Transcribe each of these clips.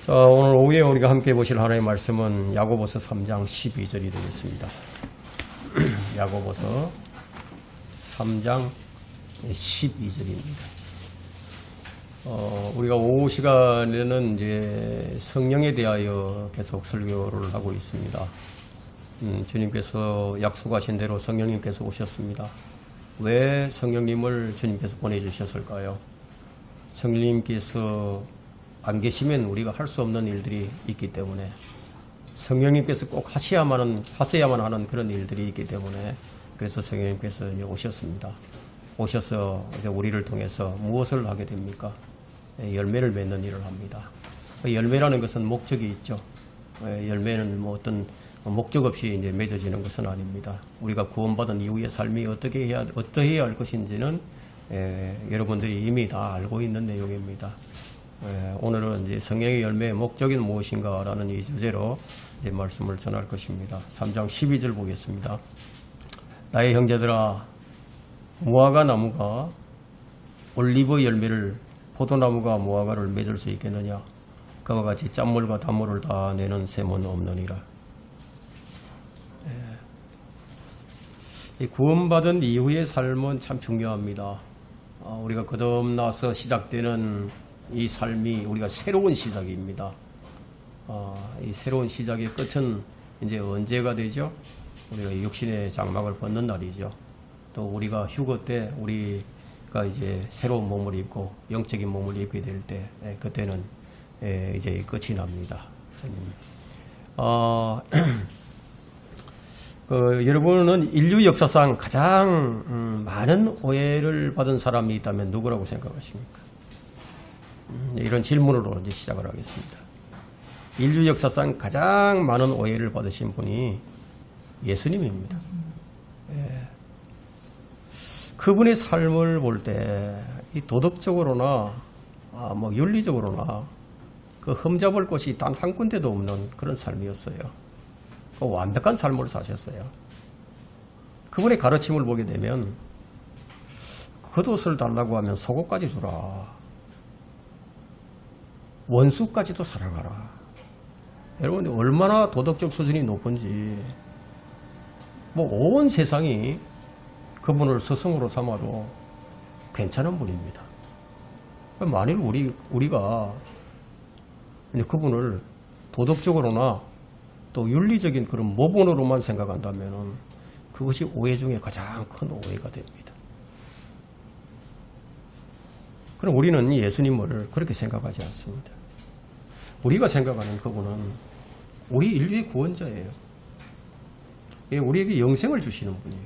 오늘 오후에 우리가 함께 보실 하나님의 말씀은 야고보서 3장 12절이 되겠습니다. 야고보서 3장 12절입니다. 우리가 오후 시간에는 이제 성령에 대하여 계속 설교를 하고 있습니다. 주님께서 약속하신 대로 성령님께서 오셨습니다. 왜 성령님을 주님께서 보내주셨을까요? 성령님께서 안 계시면 우리가 할 수 없는 일들이 있기 때문에, 성령님께서 꼭 하셔야만 하는 그런 일들이 있기 때문에, 그래서 성령님께서 이제 오셨습니다. 오셔서 이제 우리를 통해서 무엇을 하게 됩니까? 열매를 맺는 일을 합니다. 열매라는 것은 목적이 있죠. 열매는 뭐 어떤 목적 없이 이제 맺어지는 것은 아닙니다. 우리가 구원받은 이후의 삶이 어떠해야 할 것인지는 여러분들이 이미 다 알고 있는 내용입니다. 오늘은 이제 성령의 열매의 목적이 무엇인가라는 이 주제로 이제 말씀을 전할 것입니다. 3장 12절 보겠습니다. 나의 형제들아, 무화과 나무가 올리브 열매를, 포도나무가 무화과를 맺을 수 있겠느냐? 그와 같이 짠물과 단물을 다 내는 셈은 없느니라. 이 구원받은 이후의 삶은 참 중요합니다. 우리가 거듭나서 시작되는 이 삶이 우리가 새로운 시작입니다. 이 새로운 시작의 끝은 이제 언제가 되죠? 우리가 육신의 장막을 벗는 날이죠. 또 우리가 휴거 때 우리가 이제 새로운 몸을 입고 영적인 몸을 입게 될 때, 그때는 이제 끝이 납니다. 여러분은 인류 역사상 가장 많은 오해를 받은 사람이 있다면 누구라고 생각하십니까? 이런 질문으로 이제 시작을 하겠습니다. 인류 역사상 가장 많은 오해를 받으신 분이 예수님입니다. 그분의 삶을 볼 때 이 도덕적으로나 뭐 윤리적으로나 그 흠잡을 곳이 단 한 군데도 없는 그런 삶이었어요. 완벽한 삶을 사셨어요. 그분의 가르침을 보게 되면 겉옷을 달라고 하면 속옷까지 주라. 원수까지도 사랑하라. 여러분, 얼마나 도덕적 수준이 높은지, 뭐 온 세상이 그분을 스승으로 삼아도 괜찮은 분입니다. 만일 우리가 그분을 도덕적으로나 또 윤리적인 그런 모본으로만 생각한다면 그것이 오해 중에 가장 큰 오해가 됩니다. 그럼 우리는 예수님을 그렇게 생각하지 않습니다. 우리가 생각하는 그분은 우리 인류의 구원자예요. 우리에게 영생을 주시는 분이에요.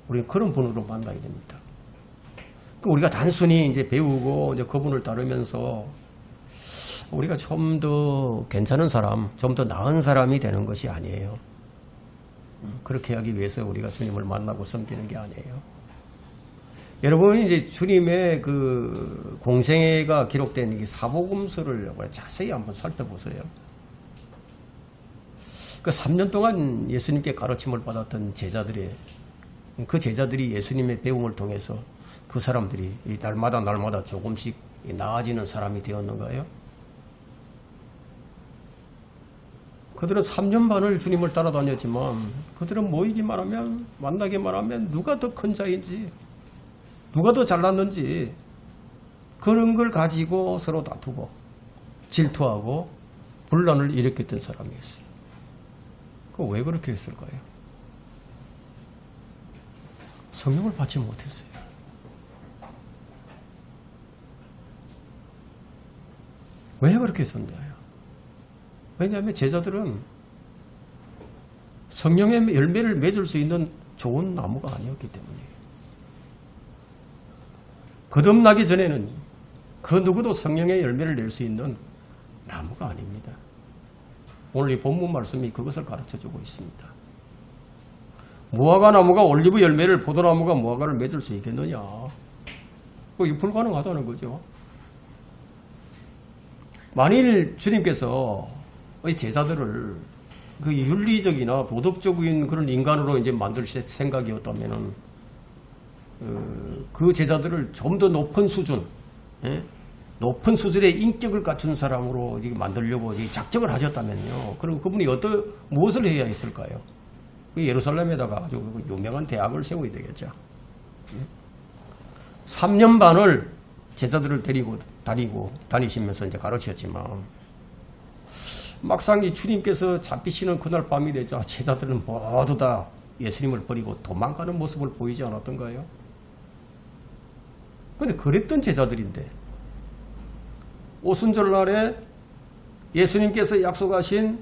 우리는 그런 분으로 만나야 됩니다. 우리가 단순히 이제 배우고 이제 그분을 따르면서 우리가 좀 더 괜찮은 사람, 좀 더 나은 사람이 되는 것이 아니에요. 그렇게 하기 위해서 우리가 주님을 만나고 섬기는 게 아니에요. 여러분이 이제 주님의 그 공생애가 기록된 이 사복음서를 자세히 한번 살펴보세요. 그 3년 동안 예수님께 가르침을 받았던 제자들이 예수님의 배움을 통해서 그 사람들이 날마다 조금씩 나아지는 사람이 되었는가요? 그들은 3년 반을 주님을 따라다녔지만 그들은 만나기만 하면 누가 더 큰 자인지, 누가 더 잘났는지 그런 걸 가지고 서로 다투고 질투하고 분란을 일으켰던 사람이었어요. 왜 그렇게 했을까요? 성령을 받지 못했어요. 왜 그렇게 했었나요? 왜냐하면 제자들은 성령의 열매를 맺을 수 있는 좋은 나무가 아니었기 때문이에요. 거듭나기 전에는 그 누구도 성령의 열매를 낼 수 있는 나무가 아닙니다. 오늘 이 본문 말씀이 그것을 가르쳐주고 있습니다. 무화과 나무가 올리브 열매를, 포도나무가 무화과를 맺을 수 있겠느냐? 이게 불가능하다는 거죠. 만일 주님께서 제자들을 그 윤리적이나 도덕적인 그런 인간으로 이제 만들 생각이었다면은 그 제자들을 좀 더 높은 수준, 높은 수준의 인격을 갖춘 사람으로 만들려고 작정을 하셨다면요. 그럼 그분이 무엇을 해야 했을까요? 예루살렘에다가 아주 유명한 대학을 세워야 되겠죠. 3년 반을 제자들을 데리고 다니시면서 이제 가르쳤지만, 막상 이 주님께서 잡히시는 그날 밤이 되자 제자들은 모두 다 예수님을 버리고 도망가는 모습을 보이지 않았던가요? 근데 그랬던 제자들인데, 오순절날에 예수님께서 약속하신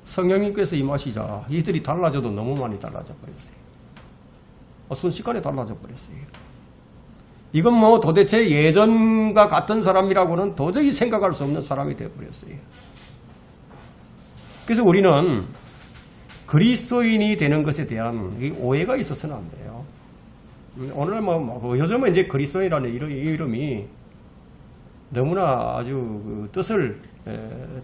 성령님께서 임하시자 이들이 달라져도 너무 많이 달라져 버렸어요. 순식간에 달라져 버렸어요. 이건 뭐 도대체 예전과 같은 사람이라고는 도저히 생각할 수 없는 사람이 되어버렸어요. 그래서 우리는 그리스도인이 되는 것에 대한 이 오해가 있어서는 안 돼요. 오늘 요즘은 이제 그리스도인이라는 이름이 너무나 아주 그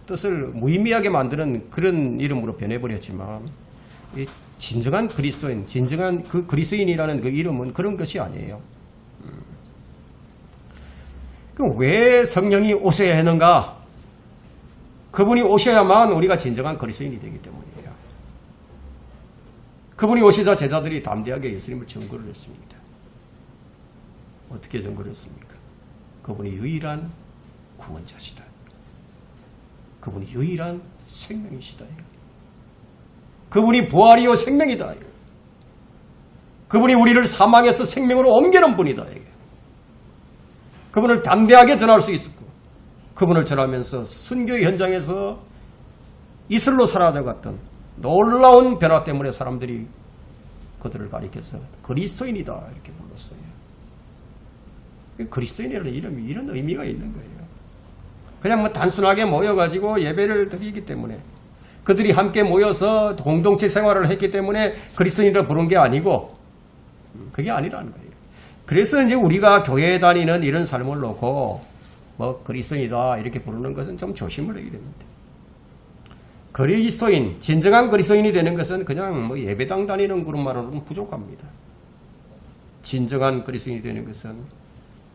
뜻을 무의미하게 만드는 그런 이름으로 변해버렸지만, 진정한 그리스도인, 진정한 그 그리스도인이라는 그 이름은 그런 것이 아니에요. 그럼 왜 성령이 오셔야 하는가? 그분이 오셔야만 우리가 진정한 그리스도인이 되기 때문이에요. 그분이 오시자 제자들이 담대하게 예수님을 증거를 했습니다. 어떻게 증거를 했습니까? 그분이 유일한 구원자시다. 그분이 유일한 생명이시다. 그분이 부활이요 생명이다. 그분이 우리를 사망에서 생명으로 옮기는 분이다. 그분을 담대하게 전할 수 있었고, 그분을 전하면서 순교의 현장에서 이슬로 사라져갔던 놀라운 변화 때문에 사람들이 그들을 가리켜서 그리스도인이다 이렇게 불렀어요. 그리스도인이라는 이름이 이런 의미가 있는 거예요. 그냥 뭐 단순하게 모여가지고 예배를 드리기 때문에, 그들이 함께 모여서 공동체 생활을 했기 때문에 그리스도인이라 부른 게 아니고, 그게 아니라는 거예요. 그래서 이제 우리가 교회에 다니는 이런 삶을 놓고 뭐 그리스도인이다 이렇게 부르는 것은 좀 조심을 해야 됩니다. 그리스도인, 진정한 그리스도인이 되는 것은 그냥 뭐 예배당 다니는 것만으로는 부족합니다. 진정한 그리스도인이 되는 것은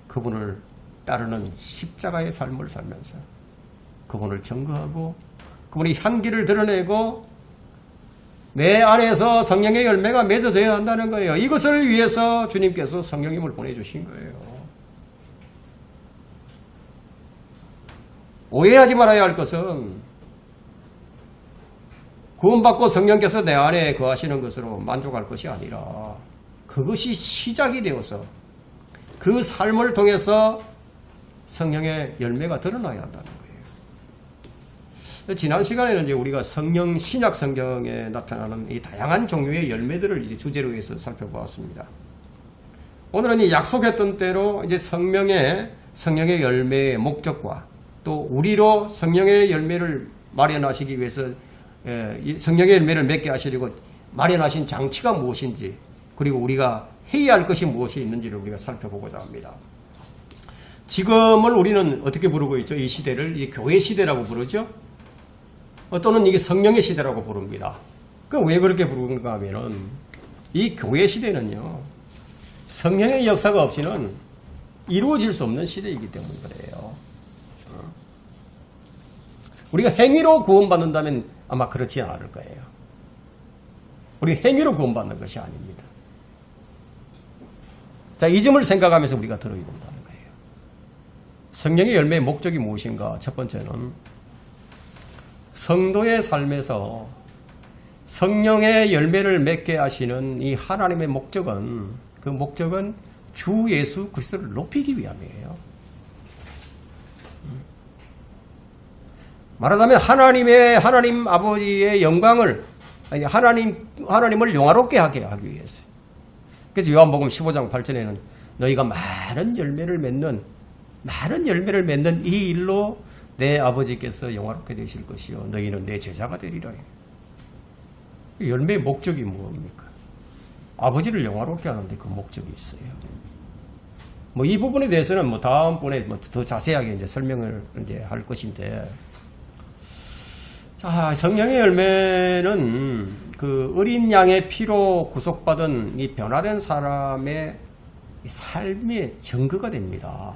그분을 따르는 십자가의 삶을 살면서 그분을 증거하고 그분이 향기를 드러내고 내 안에서 성령의 열매가 맺어져야 한다는 거예요. 이것을 위해서 주님께서 성령님을 보내주신 거예요. 오해하지 말아야 할 것은, 구원받고 성령께서 내 안에 거하시는 것으로 만족할 것이 아니라 그것이 시작이 되어서 그 삶을 통해서 성령의 열매가 드러나야 한다는 거예요. 지난 시간에는 이제 우리가 성령, 신약 성경에 나타나는 이 다양한 종류의 열매들을 이제 주제로 해서 살펴보았습니다. 오늘은 이 약속했던 대로 이제 성령의 열매의 목적과 또 우리로 성령의 열매를 마련하시기 위해서 성령의 열매를 맺게 하시려고 마련하신 장치가 무엇인지, 그리고 우리가 해야 할 것이 무엇이 있는지를 우리가 살펴보고자 합니다. 지금을 우리는 어떻게 부르고 있죠? 이 시대를 이 교회 시대라고 부르죠? 또는 이게 성령의 시대라고 부릅니다. 그럼 왜 그렇게 부르는가 하면은, 이 교회 시대는요, 성령의 역사가 없이는 이루어질 수 없는 시대이기 때문에 그래요. 우리가 행위로 구원받는다면 아마 그렇지 않을 거예요. 우리 행위로 구원받는 것이 아닙니다. 자, 이 점을 생각하면서 우리가 들어야 된다는 거예요. 성령의 열매의 목적이 무엇인가? 첫 번째는 성도의 삶에서 성령의 열매를 맺게 하시는 이 하나님의 목적은, 그 목적은 주 예수 그리스도를 높이기 위함이에요. 말하자면 하나님 아버지의 영광을, 하나님을 영화롭게 하게 하기 위해서. 그래서 요한복음 15장 8절에는 너희가 많은 열매를 맺는 이 일로 내 아버지께서 영화롭게 되실 것이요 너희는 내 제자가 되리라. 열매의 목적이 뭡니까? 아버지를 영화롭게 하는데 그 목적이 있어요. 뭐 이 부분에 대해서는 뭐 다음번에 더 자세하게 이제 설명을 이제 할 것인데, 자, 성령의 열매는 그 어린 양의 피로 구속받은 이 변화된 사람의 삶의 증거가 됩니다.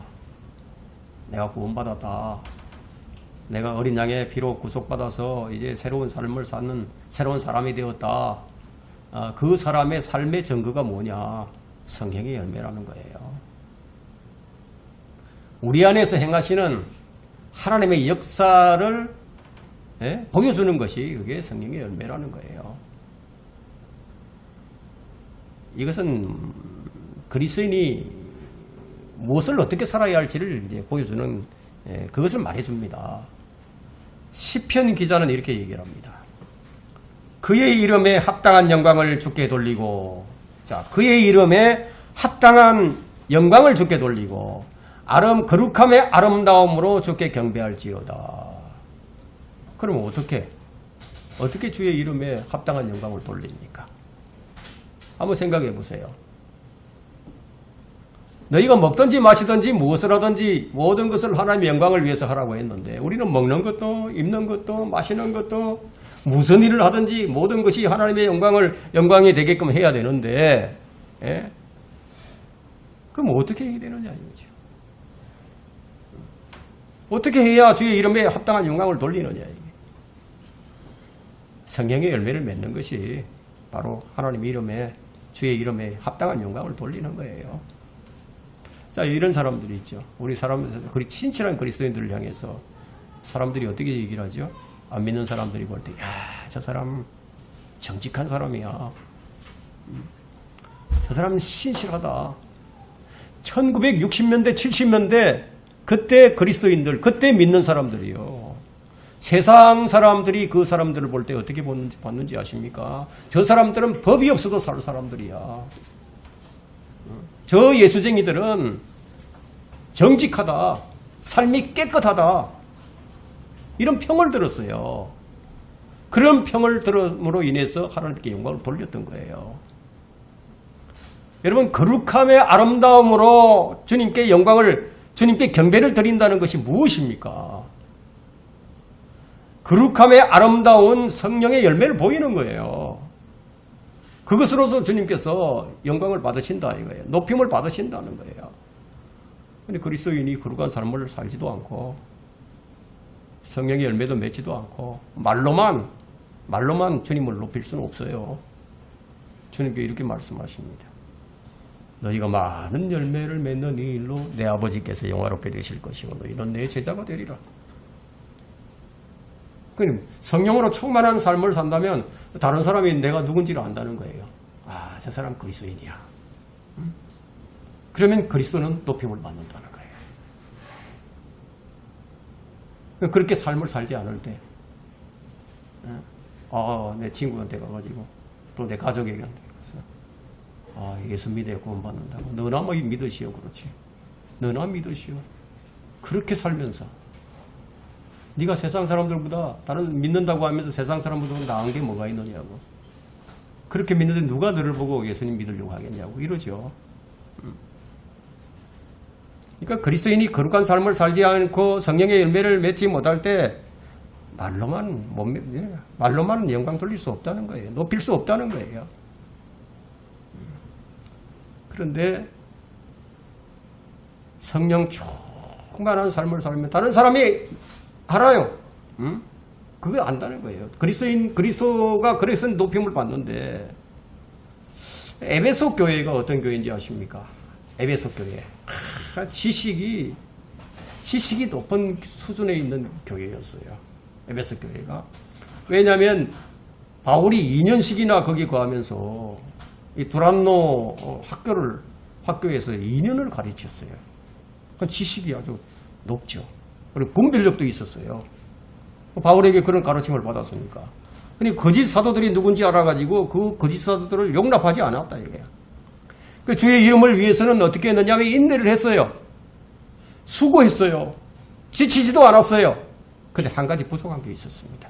내가 구원받았다. 내가 어린 양의 피로 구속받아서 이제 새로운 삶을 사는 새로운 사람이 되었다. 그 사람의 삶의 증거가 뭐냐? 성령의 열매라는 거예요. 우리 안에서 행하시는 하나님의 역사를 보여주는 것이 그게 성령의 열매라는 거예요. 이것은 그리스도인이 무엇을 어떻게 살아야 할지를 이제 보여주는 그것을 말해줍니다. 시편 기자는 이렇게 얘기를 합니다. 그의 이름에 합당한 영광을 주께 돌리고, 자, 그의 이름에 합당한 영광을 주께 돌리고, 거룩함의 아름다움으로 주께 경배할지어다. 그러면 어떻게 주의 이름에 합당한 영광을 돌립니까? 한번 생각해 보세요. 너희가 먹든지 마시든지 무엇을 하든지 모든 것을 하나님의 영광을 위해서 하라고 했는데, 우리는 먹는 것도 입는 것도 마시는 것도 무슨 일을 하든지 모든 것이 하나님의 영광이 되게끔 해야 되는데, 그럼 어떻게 해야 되느냐 이거죠. 어떻게 해야 주의 이름에 합당한 영광을 돌리느냐 이게. 성령의 열매를 맺는 것이 바로 하나님 이름에, 주의 이름에 합당한 영광을 돌리는 거예요. 자, 이런 사람들이 있죠. 우리 친칠한 그리스도인들을 향해서 사람들이 어떻게 얘기를 하죠? 안 믿는 사람들이 볼 때, 야, 저 사람 정직한 사람이야. 저 사람은 신실하다. 1960년대, 70년대 그때 그리스도인들, 그때 믿는 사람들이요. 세상 사람들이 그 사람들을 볼 때 어떻게 봤는지 아십니까? 저 사람들은 법이 없어도 살 사람들이야. 저 예수쟁이들은 정직하다, 삶이 깨끗하다, 이런 평을 들었어요. 그런 평을 들음으로 인해서 하나님께 영광을 돌렸던 거예요. 여러분, 거룩함의 아름다움으로 주님께 경배를 드린다는 것이 무엇입니까? 거룩함의 아름다운 성령의 열매를 보이는 거예요. 그것으로서 주님께서 영광을 받으신다 이거예요. 높임을 받으신다는 거예요. 근데 그리스도인이 거룩한 삶을 살지도 않고 성령의 열매도 맺지도 않고 말로만 주님을 높일 수는 없어요. 주님께 이렇게 말씀하십니다. 너희가 많은 열매를 맺는 이 일로 내 아버지께서 영화롭게 되실 것이고 너희는 내 제자가 되리라. 성령으로 충만한 삶을 산다면 다른 사람이 내가 누군지를 안다는 거예요. 아, 저 사람 그리스도인이야. 그러면 그리스도는 높임을 받는다는 거예요. 그렇게 삶을 살지 않을 때, 내 친구한테 가가지고 또 내 가족에게 가서 예수 믿어야 구원받는다고. 너나 믿으시오. 그렇지. 너나 믿으시오. 그렇게 살면서 네가 세상 사람들보다 다른 믿는다고 하면서 세상 사람보다 나은 게 뭐가 있느냐고. 그렇게 믿는데 누가 너를 보고 예수님 믿으려고 하겠냐고 이러죠. 그러니까 그리스도인이 거룩한 삶을 살지 않고 성령의 열매를 맺지 못할 때 말로만 영광 돌릴 수 없다는 거예요. 높일 수 없다는 거예요. 그런데 성령 충만한 삶을 살면 다른 사람이 알아요. 그거 안다는 거예요. 그리스도가 그래서 높임을 받는데, 에베소 교회가 어떤 교회인지 아십니까? 에베소 교회. 지식이 높은 수준에 있는 교회였어요. 에베소 교회가. 왜냐하면 바울이 2년씩이나 거기 거하면서 이 두란노 학교에서 2년을 가르쳤어요. 지식이 아주 높죠. 그리고 분별력도 있었어요. 바울에게 그런 가르침을 받았으니까. 근데 거짓 사도들이 누군지 알아가지고 그 거짓 사도들을 용납하지 않았다 이거예요. 그 주의 이름을 위해서는 어떻게 했느냐 하면 인내를 했어요. 수고했어요. 지치지도 않았어요. 근데 한 가지 부족한 게 있었습니다.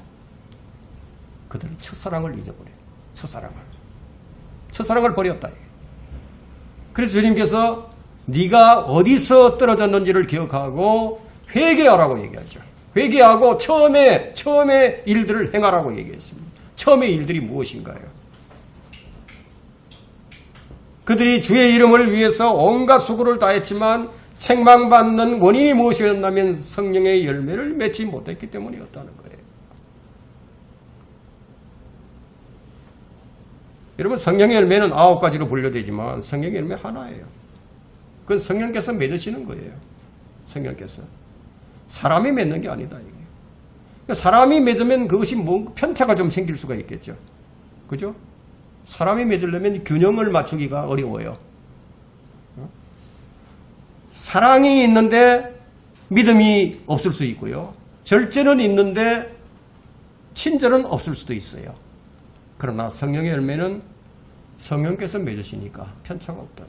그들은 첫사랑을 잊어버려요. 첫사랑을 버렸다. 그래서 주님께서 네가 어디서 떨어졌는지를 기억하고 회개하라고 얘기하죠. 회개하고 처음에 일들을 행하라고 얘기했습니다. 처음의 일들이 무엇인가요? 그들이 주의 이름을 위해서 온갖 수고를 다했지만 책망받는 원인이 무엇이었냐면 성령의 열매를 맺지 못했기 때문이었다는 거예요. 여러분, 성령의 열매는 9가지로 분류되지만 성령의 열매 하나예요. 그건 성령께서 맺으시는 거예요. 성령께서. 사람이 맺는 게 아니다. 이게. 그러니까 사람이 맺으면 그것이 뭐 편차가 좀 생길 수가 있겠죠. 그죠? 사람이 맺으려면 균형을 맞추기가 어려워요. 사랑이 있는데 믿음이 없을 수 있고요. 절제는 있는데 친절은 없을 수도 있어요. 그러나 성령의 열매는 성령께서 맺으시니까 편차가 없다.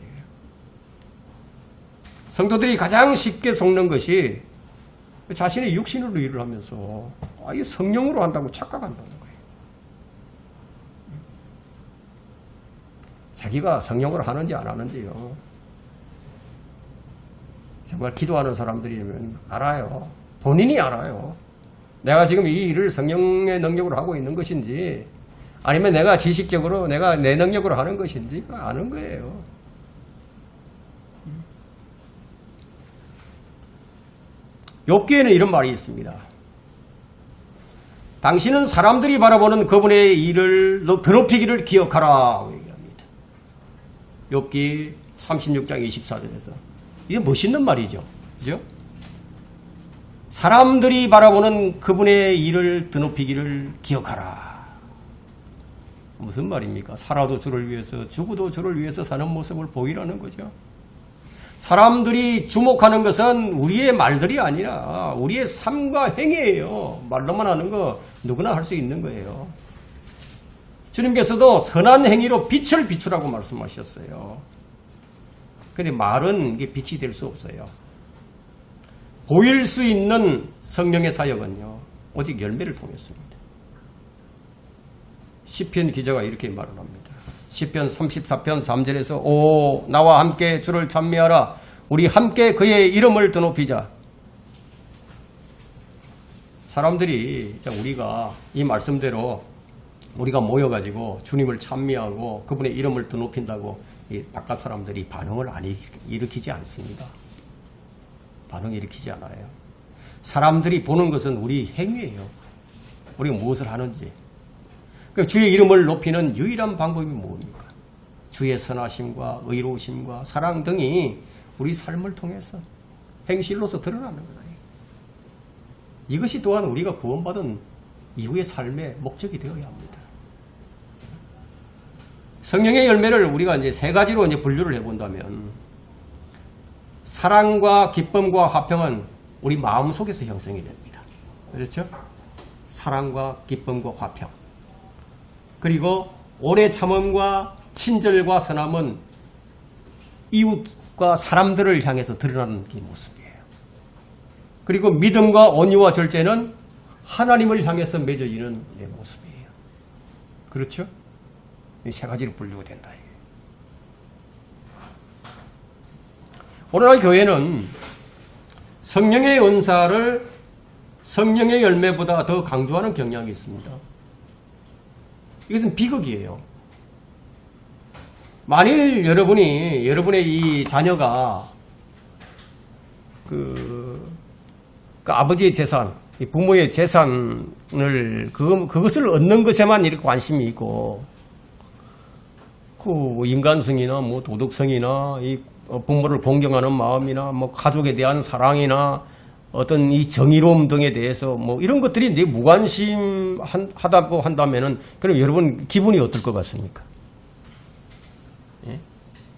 성도들이 가장 쉽게 속는 것이 자신의 육신으로 일을 하면서 이게 성령으로 한다고 착각한다는 거예요. 자기가 성령으로 하는지 안 하는지요. 정말 기도하는 사람들이면 알아요. 본인이 알아요. 내가 지금 이 일을 성령의 능력으로 하고 있는 것인지 아니면 내가 지식적으로 내가 내 능력으로 하는 것인지 아는 거예요. 욥기에는 이런 말이 있습니다. 당신은 사람들이 바라보는 그분의 일을 더럽히기를 기억하라 얘기합니다. 욥기 36장 24절에서 이게 멋있는 말이죠. 그죠? 사람들이 바라보는 그분의 일을 드높이기를 기억하라. 무슨 말입니까? 살아도 주를 위해서 죽어도 주를 위해서 사는 모습을 보이라는 거죠. 사람들이 주목하는 것은 우리의 말들이 아니라 우리의 삶과 행위예요. 말로만 하는 거 누구나 할 수 있는 거예요. 주님께서도 선한 행위로 빛을 비추라고 말씀하셨어요. 그런데 말은 이게 빛이 될 수 없어요. 보일 수 있는 성령의 사역은요, 오직 열매를 통했습니다. 시편 기자가 이렇게 말을 합니다. 시편 34편 3절에서 오 나와 함께 주를 찬미하라. 우리 함께 그의 이름을 드높이자. 사람들이 우리가 이 말씀대로 우리가 모여가지고 주님을 찬미하고 그분의 이름을 드높인다고 이 바깥 사람들이 반응을 안 일으키지 않습니다. 반응 일으키지 않아요. 사람들이 보는 것은 우리 행위예요. 우리가 무엇을 하는지. 주의 이름을 높이는 유일한 방법이 뭡니까? 주의 선하심과 의로우심과 사랑 등이 우리 삶을 통해서 행실로서 드러나는 거예요. 이것이 또한 우리가 구원받은 이후의 삶의 목적이 되어야 합니다. 성령의 열매를 우리가 이제 세 가지로 이제 분류를 해본다면, 사랑과 기쁨과 화평은 우리 마음 속에서 형성이 됩니다. 그렇죠? 사랑과 기쁨과 화평. 그리고 오래 참음과 친절과 선함은 이웃과 사람들을 향해서 드러나는 그 모습이에요. 그리고 믿음과 온유와 절제는 하나님을 향해서 맺어지는 내 모습이에요. 그렇죠? 이 세 가지로 분류가 된다. 오늘날 교회는 성령의 은사를 성령의 열매보다 더 강조하는 경향이 있습니다. 이것은 비극이에요. 만일 여러분의 이 자녀가 아버지의 재산, 부모의 재산을 그것을 얻는 것에만 이렇게 관심이 있고, 인간성이나 도덕성이나 이 부모를 존경하는 마음이나 가족에 대한 사랑이나 어떤 이 정의로움 등에 대해서 이런 것들이 내 무관심 하다고 한다면은, 그럼 여러분 기분이 어떨 것 같습니까? 예?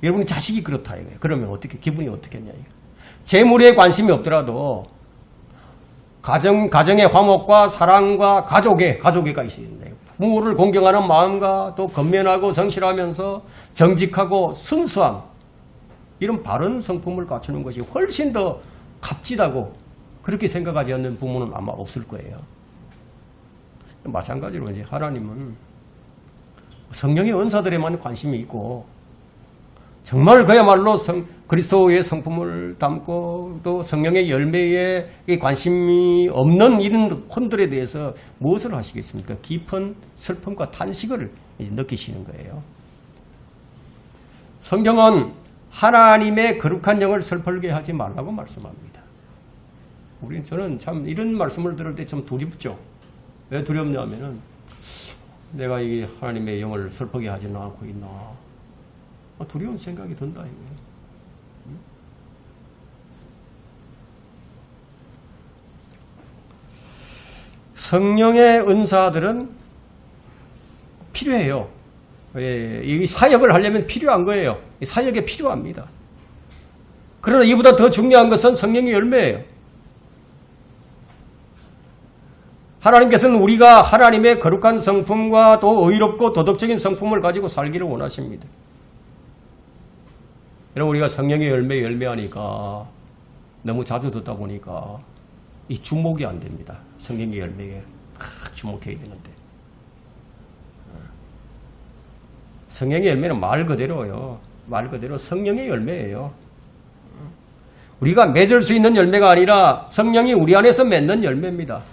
여러분 자식이 그렇다 이거예요. 그러면 기분이 어떻겠냐 이거. 재물에 관심이 없더라도 가정의 화목과 사랑과 가족애가 있어야 된다. 부모를 존경하는 마음과 또 건면하고 성실하면서 정직하고 순수함, 이런 바른 성품을 갖추는 것이 훨씬 더 값지다고 그렇게 생각하지 않는 부모는 아마 없을 거예요. 마찬가지로 이제 하나님은 성령의 은사들에만 관심이 있고, 정말 그야말로 그리스도의 성품을 담고 또 성령의 열매에 관심이 없는 이런 혼들에 대해서 무엇을 하시겠습니까? 깊은 슬픔과 탄식을 느끼시는 거예요. 성경은 하나님의 거룩한 영을 슬퍼게 하지 말라고 말씀합니다. 저는 참 이런 말씀을 들을 때 좀 두렵죠. 왜 두렵냐면은 내가 이 하나님의 영을 슬퍼게 하지는 않고 있나. 두려운 생각이 든다 이거예요. 성령의 은사들은 필요해요. 이 사역을 하려면 필요한 거예요. 이 사역에 필요합니다. 그러나 이보다 더 중요한 것은 성령의 열매예요. 하나님께서는 우리가 하나님의 거룩한 성품과 또 의롭고 도덕적인 성품을 가지고 살기를 원하십니다. 여러분, 우리가 성령의 열매하니까 너무 자주 듣다 보니까 이 주목이 안 됩니다. 성령의 열매에 주목해야 되는데. 성령의 열매는 말 그대로요. 말 그대로 성령의 열매예요. 우리가 맺을 수 있는 열매가 아니라 성령이 우리 안에서 맺는 열매입니다.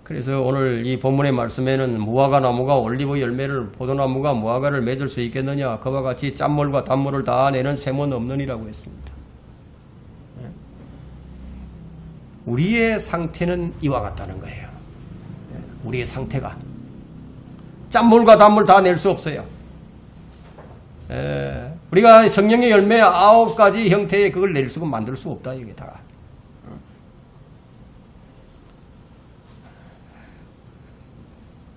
그래서 오늘 이 본문의 말씀에는 무화과 나무가 올리브 열매를, 포도나무가 무화과를 맺을 수 있겠느냐. 그와 같이 짠물과 단물을 다 내는 셈은 없느니라고 했습니다. 우리의 상태는 이와 같다는 거예요. 우리의 상태가. 짠물과 단물 다 낼 수 없어요. 우리가 성령의 열매 9가지 형태의 그걸 낼 수가 만들 수 없다. 이게 다.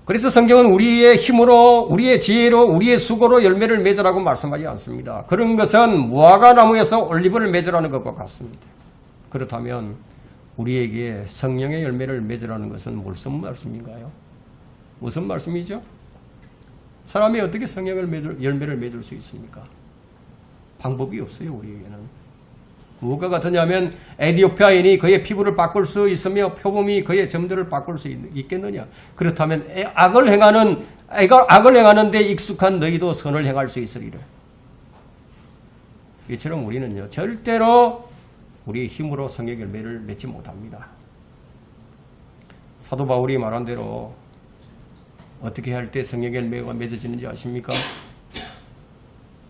그래서 성경은 우리의 힘으로, 우리의 지혜로, 우리의 수고로 열매를 맺으라고 말씀하지 않습니다. 그런 것은 무화과 나무에서 올리브를 맺으라는 것과 같습니다. 그렇다면 우리에게 성령의 열매를 맺으라는 것은 무슨 말씀인가요? 무슨 말씀이죠? 사람이 어떻게 성령의 열매를 맺을 수 있습니까? 방법이 없어요, 우리에게는. 무엇과 같으냐면 에티오피아인이 그의 피부를 바꿀 수 있으며 표범이 그의 점들을 바꿀 수 있겠느냐? 그렇다면 악을 행하는 데 익숙한 너희도 선을 행할 수 있으리라. 이처럼 우리는요, 절대로 우리의 힘으로 성령의 열매를 맺지 못합니다. 사도 바울이 말한 대로 어떻게 할 때 성령의 열매가 맺어지는지 아십니까?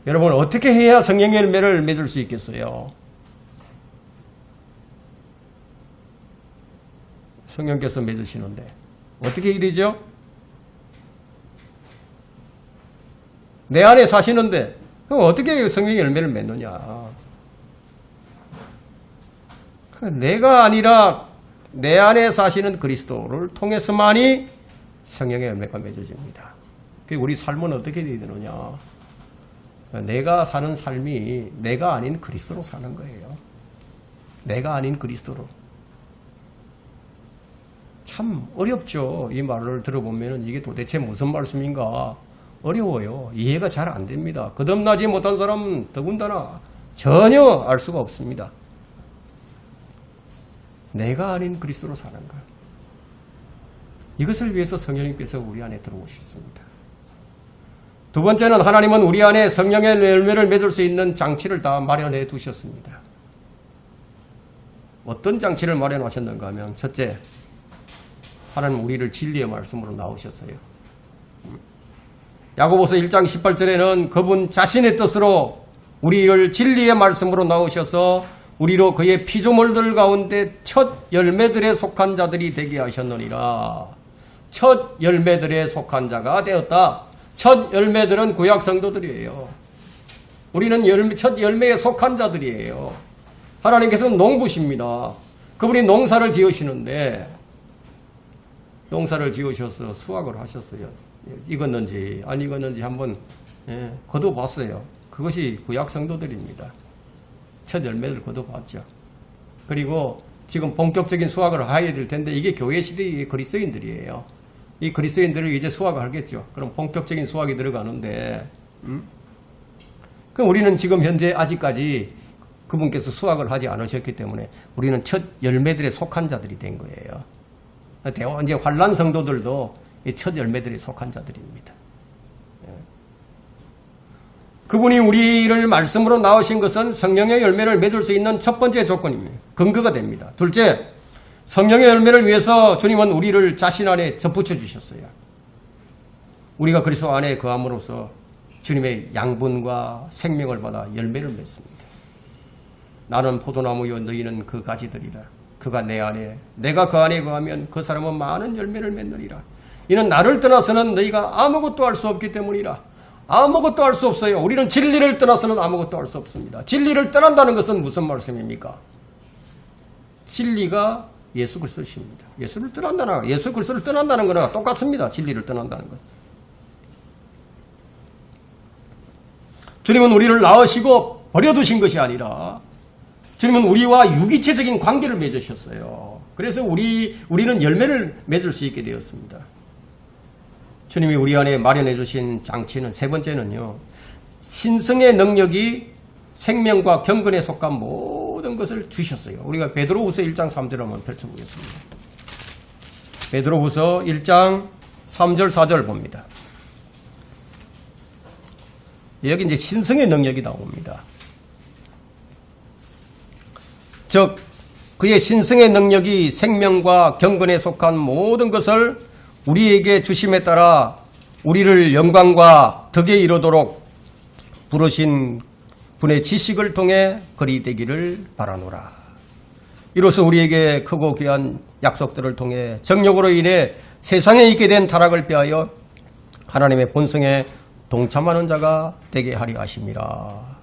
여러분, 어떻게 해야 성령의 열매를 맺을 수 있겠어요? 성령께서 맺으시는데 어떻게 이르죠? 내 안에 사시는데 그럼 어떻게 성령의 열매를 맺느냐? 내가 아니라 내 안에 사시는 그리스도를 통해서만이 성령의 열매가 맺어집니다. 우리 삶은 어떻게 되어야 되느냐? 내가 사는 삶이 내가 아닌 그리스도로 사는 거예요. 내가 아닌 그리스도로. 참 어렵죠. 이 말을 들어보면 이게 도대체 무슨 말씀인가 어려워요. 이해가 잘 안 됩니다. 거듭나지 못한 사람은 더군다나 전혀 알 수가 없습니다. 내가 아닌 그리스도로 사는 것. 이것을 위해서 성령님께서 우리 안에 들어오셨습니다. 두 번째는 하나님은 우리 안에 성령의 열매를 맺을 수 있는 장치를 다 마련해 두셨습니다. 어떤 장치를 마련하셨는가 하면 첫째, 하나님 우리를 진리의 말씀으로 나오셨어요. 야고보서 1장 18절에는 그분 자신의 뜻으로 우리를 진리의 말씀으로 나오셔서 우리로 그의 피조물들 가운데 첫 열매들에 속한 자들이 되게 하셨느니라. 첫 열매들에 속한 자가 되었다. 첫 열매들은 구약 성도들이에요. 우리는 첫 열매에 속한 자들이에요. 하나님께서는 농부십니다. 그분이 농사를 지으시는데 농사를 지으셔서 수확을 하셨어요. 익었는지 안 익었는지 한번 거둬봤어요. 그것이 구약 성도들입니다. 첫 열매를 거둬봤죠. 그리고 지금 본격적인 수확을 해야 될 텐데 이게 교회 시대의 그리스도인들이에요. 이 그리스도인들을 이제 수확을 하겠죠. 그럼 본격적인 수확이 들어가는데 그럼 우리는 지금 현재 아직까지 그분께서 수확을 하지 않으셨기 때문에 우리는 첫 열매들에 속한 자들이 된 거예요. 이제 환난 성도들도 이 첫 열매들에 속한 자들입니다. 그분이 우리를 말씀으로 나오신 것은 성령의 열매를 맺을 수 있는 첫 번째 조건입니다. 근거가 됩니다. 둘째, 성령의 열매를 위해서 주님은 우리를 자신 안에 접붙여 주셨어요. 우리가 그리스도 안에 거함으로써 주님의 양분과 생명을 받아 열매를 맺습니다. 나는 포도나무요 너희는 그 가지들이라. 그가 내 안에 내가 그 안에 거하면 그 사람은 많은 열매를 맺느니라. 이는 나를 떠나서는 너희가 아무것도 할 수 없기 때문이라. 아무것도 할 수 없어요. 우리는 진리를 떠나서는 아무것도 할 수 없습니다. 진리를 떠난다는 것은 무슨 말씀입니까? 진리가 예수 그리스도십니다. 예수 그리스도를 떠난다는 거나 똑같습니다. 진리를 떠난다는 것. 주님은 우리를 낳으시고 버려두신 것이 아니라 주님은 우리와 유기체적인 관계를 맺으셨어요. 그래서 우리는 열매를 맺을 수 있게 되었습니다. 주님이 우리 안에 마련해 주신 장치는 세 번째는요. 신성의 능력이 생명과 경건에 속한 모든 것을 주셨어요. 우리가 베드로후서 1장 3절 한번 펼쳐보겠습니다. 베드로후서 1장 3절 4절 봅니다. 여기 이제 신성의 능력이 나옵니다. 즉 그의 신성의 능력이 생명과 경건에 속한 모든 것을 우리에게 주심에 따라 우리를 영광과 덕에 이르도록 부르신 분의 지식을 통해 그리 되기를 바라노라. 이로써 우리에게 크고 귀한 약속들을 통해 정욕으로 인해 세상에 있게 된 타락을 피하여 하나님의 본성에 동참하는 자가 되게 하려 하심이라.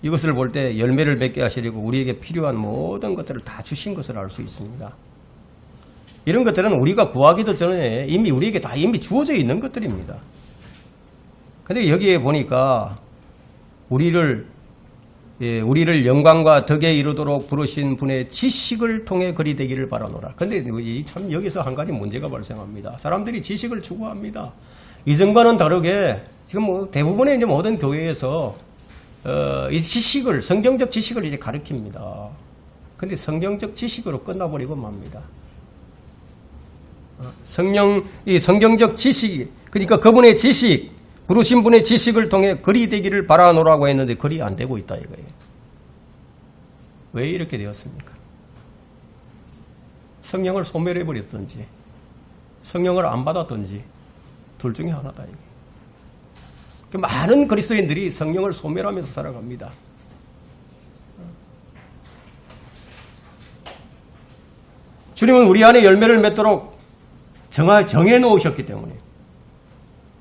이것을 볼 때 열매를 맺게 하시려고 우리에게 필요한 모든 것들을 다 주신 것을 알 수 있습니다. 이런 것들은 우리가 구하기도 전에 이미 우리에게 다 이미 주어져 있는 것들입니다. 근데 여기에 보니까 우리를 영광과 덕에 이르도록 부르신 분의 지식을 통해 그리 되기를 바라노라. 근데 참 여기서 한 가지 문제가 발생합니다. 사람들이 지식을 추구합니다. 이전과는 다르게 지금 뭐 대부분의 이제 모든 교회에서 이 지식을, 성경적 지식을 이제 가르칩니다. 근데 성경적 지식으로 끝나버리고 맙니다. 이 성경적 지식, 그러니까 그분의 지식, 부르신 분의 지식을 통해 그리 되기를 바라노라고 했는데 그리 안 되고 있다 이거예요. 왜 이렇게 되었습니까? 성령을 소멸해버렸든지 성령을 안 받았든지 둘 중에 하나다 이게. 많은 그리스도인들이 성령을 소멸하면서 살아갑니다. 주님은 우리 안에 열매를 맺도록 정해 놓으셨기 때문에,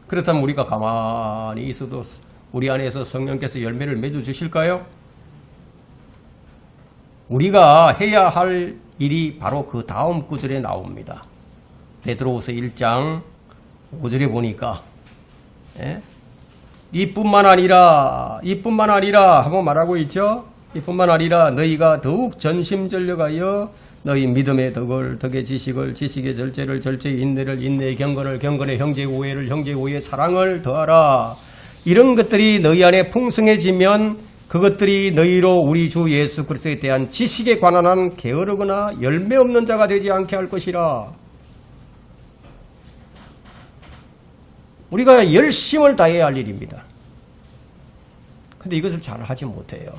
그렇다면 우리가 가만히 있어도 우리 안에서 성령께서 열매를 맺어 주실까요? 우리가 해야 할 일이 바로 그 다음 구절에 나옵니다. 베드로후서 1장 5절에 보니까 이뿐만 아니라 하고 말하고 있죠. 이뿐만 아니라 너희가 더욱 전심전력하여 너희 믿음의 덕의 지식을, 지식의 절제를, 절제의 인내를, 인내의 경건을, 경건의 형제의 오해를, 형제의 오해의 사랑을 더하라. 이런 것들이 너희 안에 풍성해지면 그것들이 너희로 우리 주 예수 그리스도에 대한 지식에 관한 한 게으르거나 열매 없는 자가 되지 않게 할 것이라. 우리가 열심을 다해야 할 일입니다. 근데 이것을 잘 하지 못해요.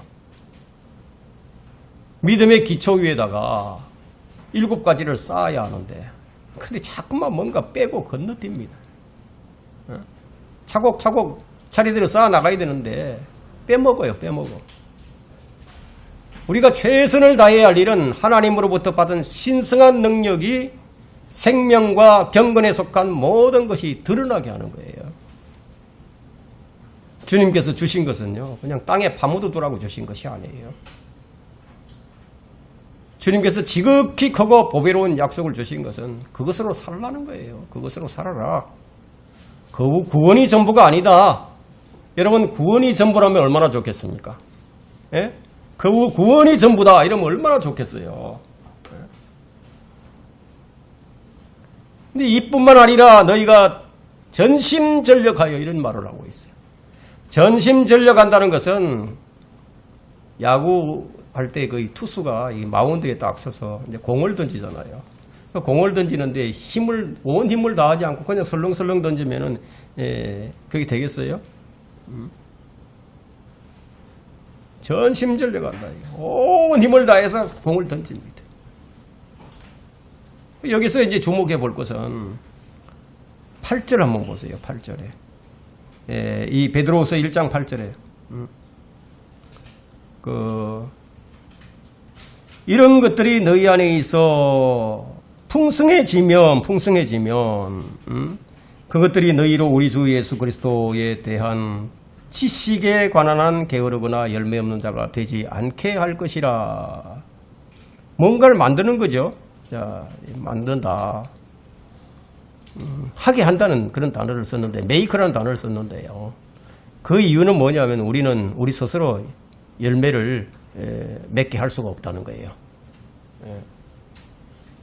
믿음의 기초 위에다가 7가지를 쌓아야 하는데, 근데 자꾸만 뭔가 빼고 건너뜁니다. 차곡차곡 차례대로 쌓아 나가야 되는데 빼먹어요. 우리가 최선을 다해야 할 일은 하나님으로부터 받은 신성한 능력이 생명과 경건에 속한 모든 것이 드러나게 하는 거예요. 주님께서 주신 것은요, 그냥 땅에 파묻어두라고 주신 것이 아니에요. 주님께서 지극히 크고 보배로운 약속을 주신 것은 그것으로 살라는 거예요. 그것으로 살아라. 구원이 전부가 아니다. 여러분, 구원이 전부라면 얼마나 좋겠습니까? 예? 구원이 전부다 이러면 얼마나 좋겠어요. 근데 이뿐만 아니라 너희가 전심전력하여 이런 말을 하고 있어요. 전심전력한다는 것은 야구 할 때 그 투수가 이 마운드에 딱 서서 이제 공을 던지잖아요. 공을 던지는데 온 힘을 다하지 않고 그냥 설렁설렁 던지면은 그게 되겠어요? 전심전력한다. 온 힘을 다해서 공을 던집니다. 여기서 이제 주목해 볼 것은 8절 한번 보세요. 8절에 이 베드로후서 1장 8절에 이런 것들이 너희 안에 있어 풍성해지면 그것들이 너희로 우리 주 예수 그리스도에 대한 지식에 관한 한 게으르거나 열매 없는 자가 되지 않게 할 것이라. 뭔가를 만드는 거죠. 자, 만든다. 하게 한다는 그런 단어를 썼는데, 메이크라는 단어를 썼는데요. 그 이유는 뭐냐면 우리는 우리 스스로 열매를 맺게 할 수가 없다는 거예요.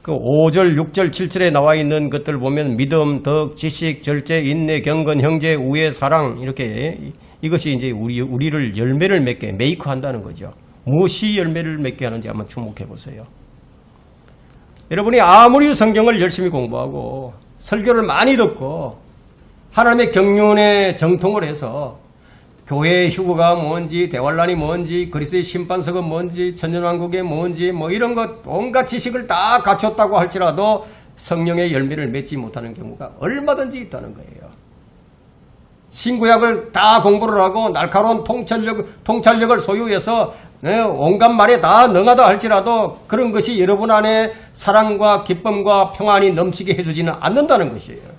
그 5절, 6절, 7절에 나와 있는 것들 보면 믿음, 덕, 지식, 절제, 인내, 경건, 형제, 우애, 사랑 이렇게 이것이 이제 우리를 열매를 맺게 메이크 한다는 거죠. 무엇이 열매를 맺게 하는지 한번 주목해 보세요. 여러분이 아무리 성경을 열심히 공부하고 설교를 많이 듣고 하나님의 경륜에 정통을 해서 교회의 휴거가 뭔지, 대환란이 뭔지, 그리스도의 심판석은 뭔지, 천년왕국이 뭔지, 뭐 이런 것 온갖 지식을 다 갖췄다고 할지라도 성령의 열매를 맺지 못하는 경우가 얼마든지 있다는 거예요. 신구약을 다 공부를 하고 날카로운 통찰력을 소유해서 온갖 말에 다 능하다 할지라도 그런 것이 여러분 안에 사랑과 기쁨과 평안이 넘치게 해주지는 않는다는 것이에요.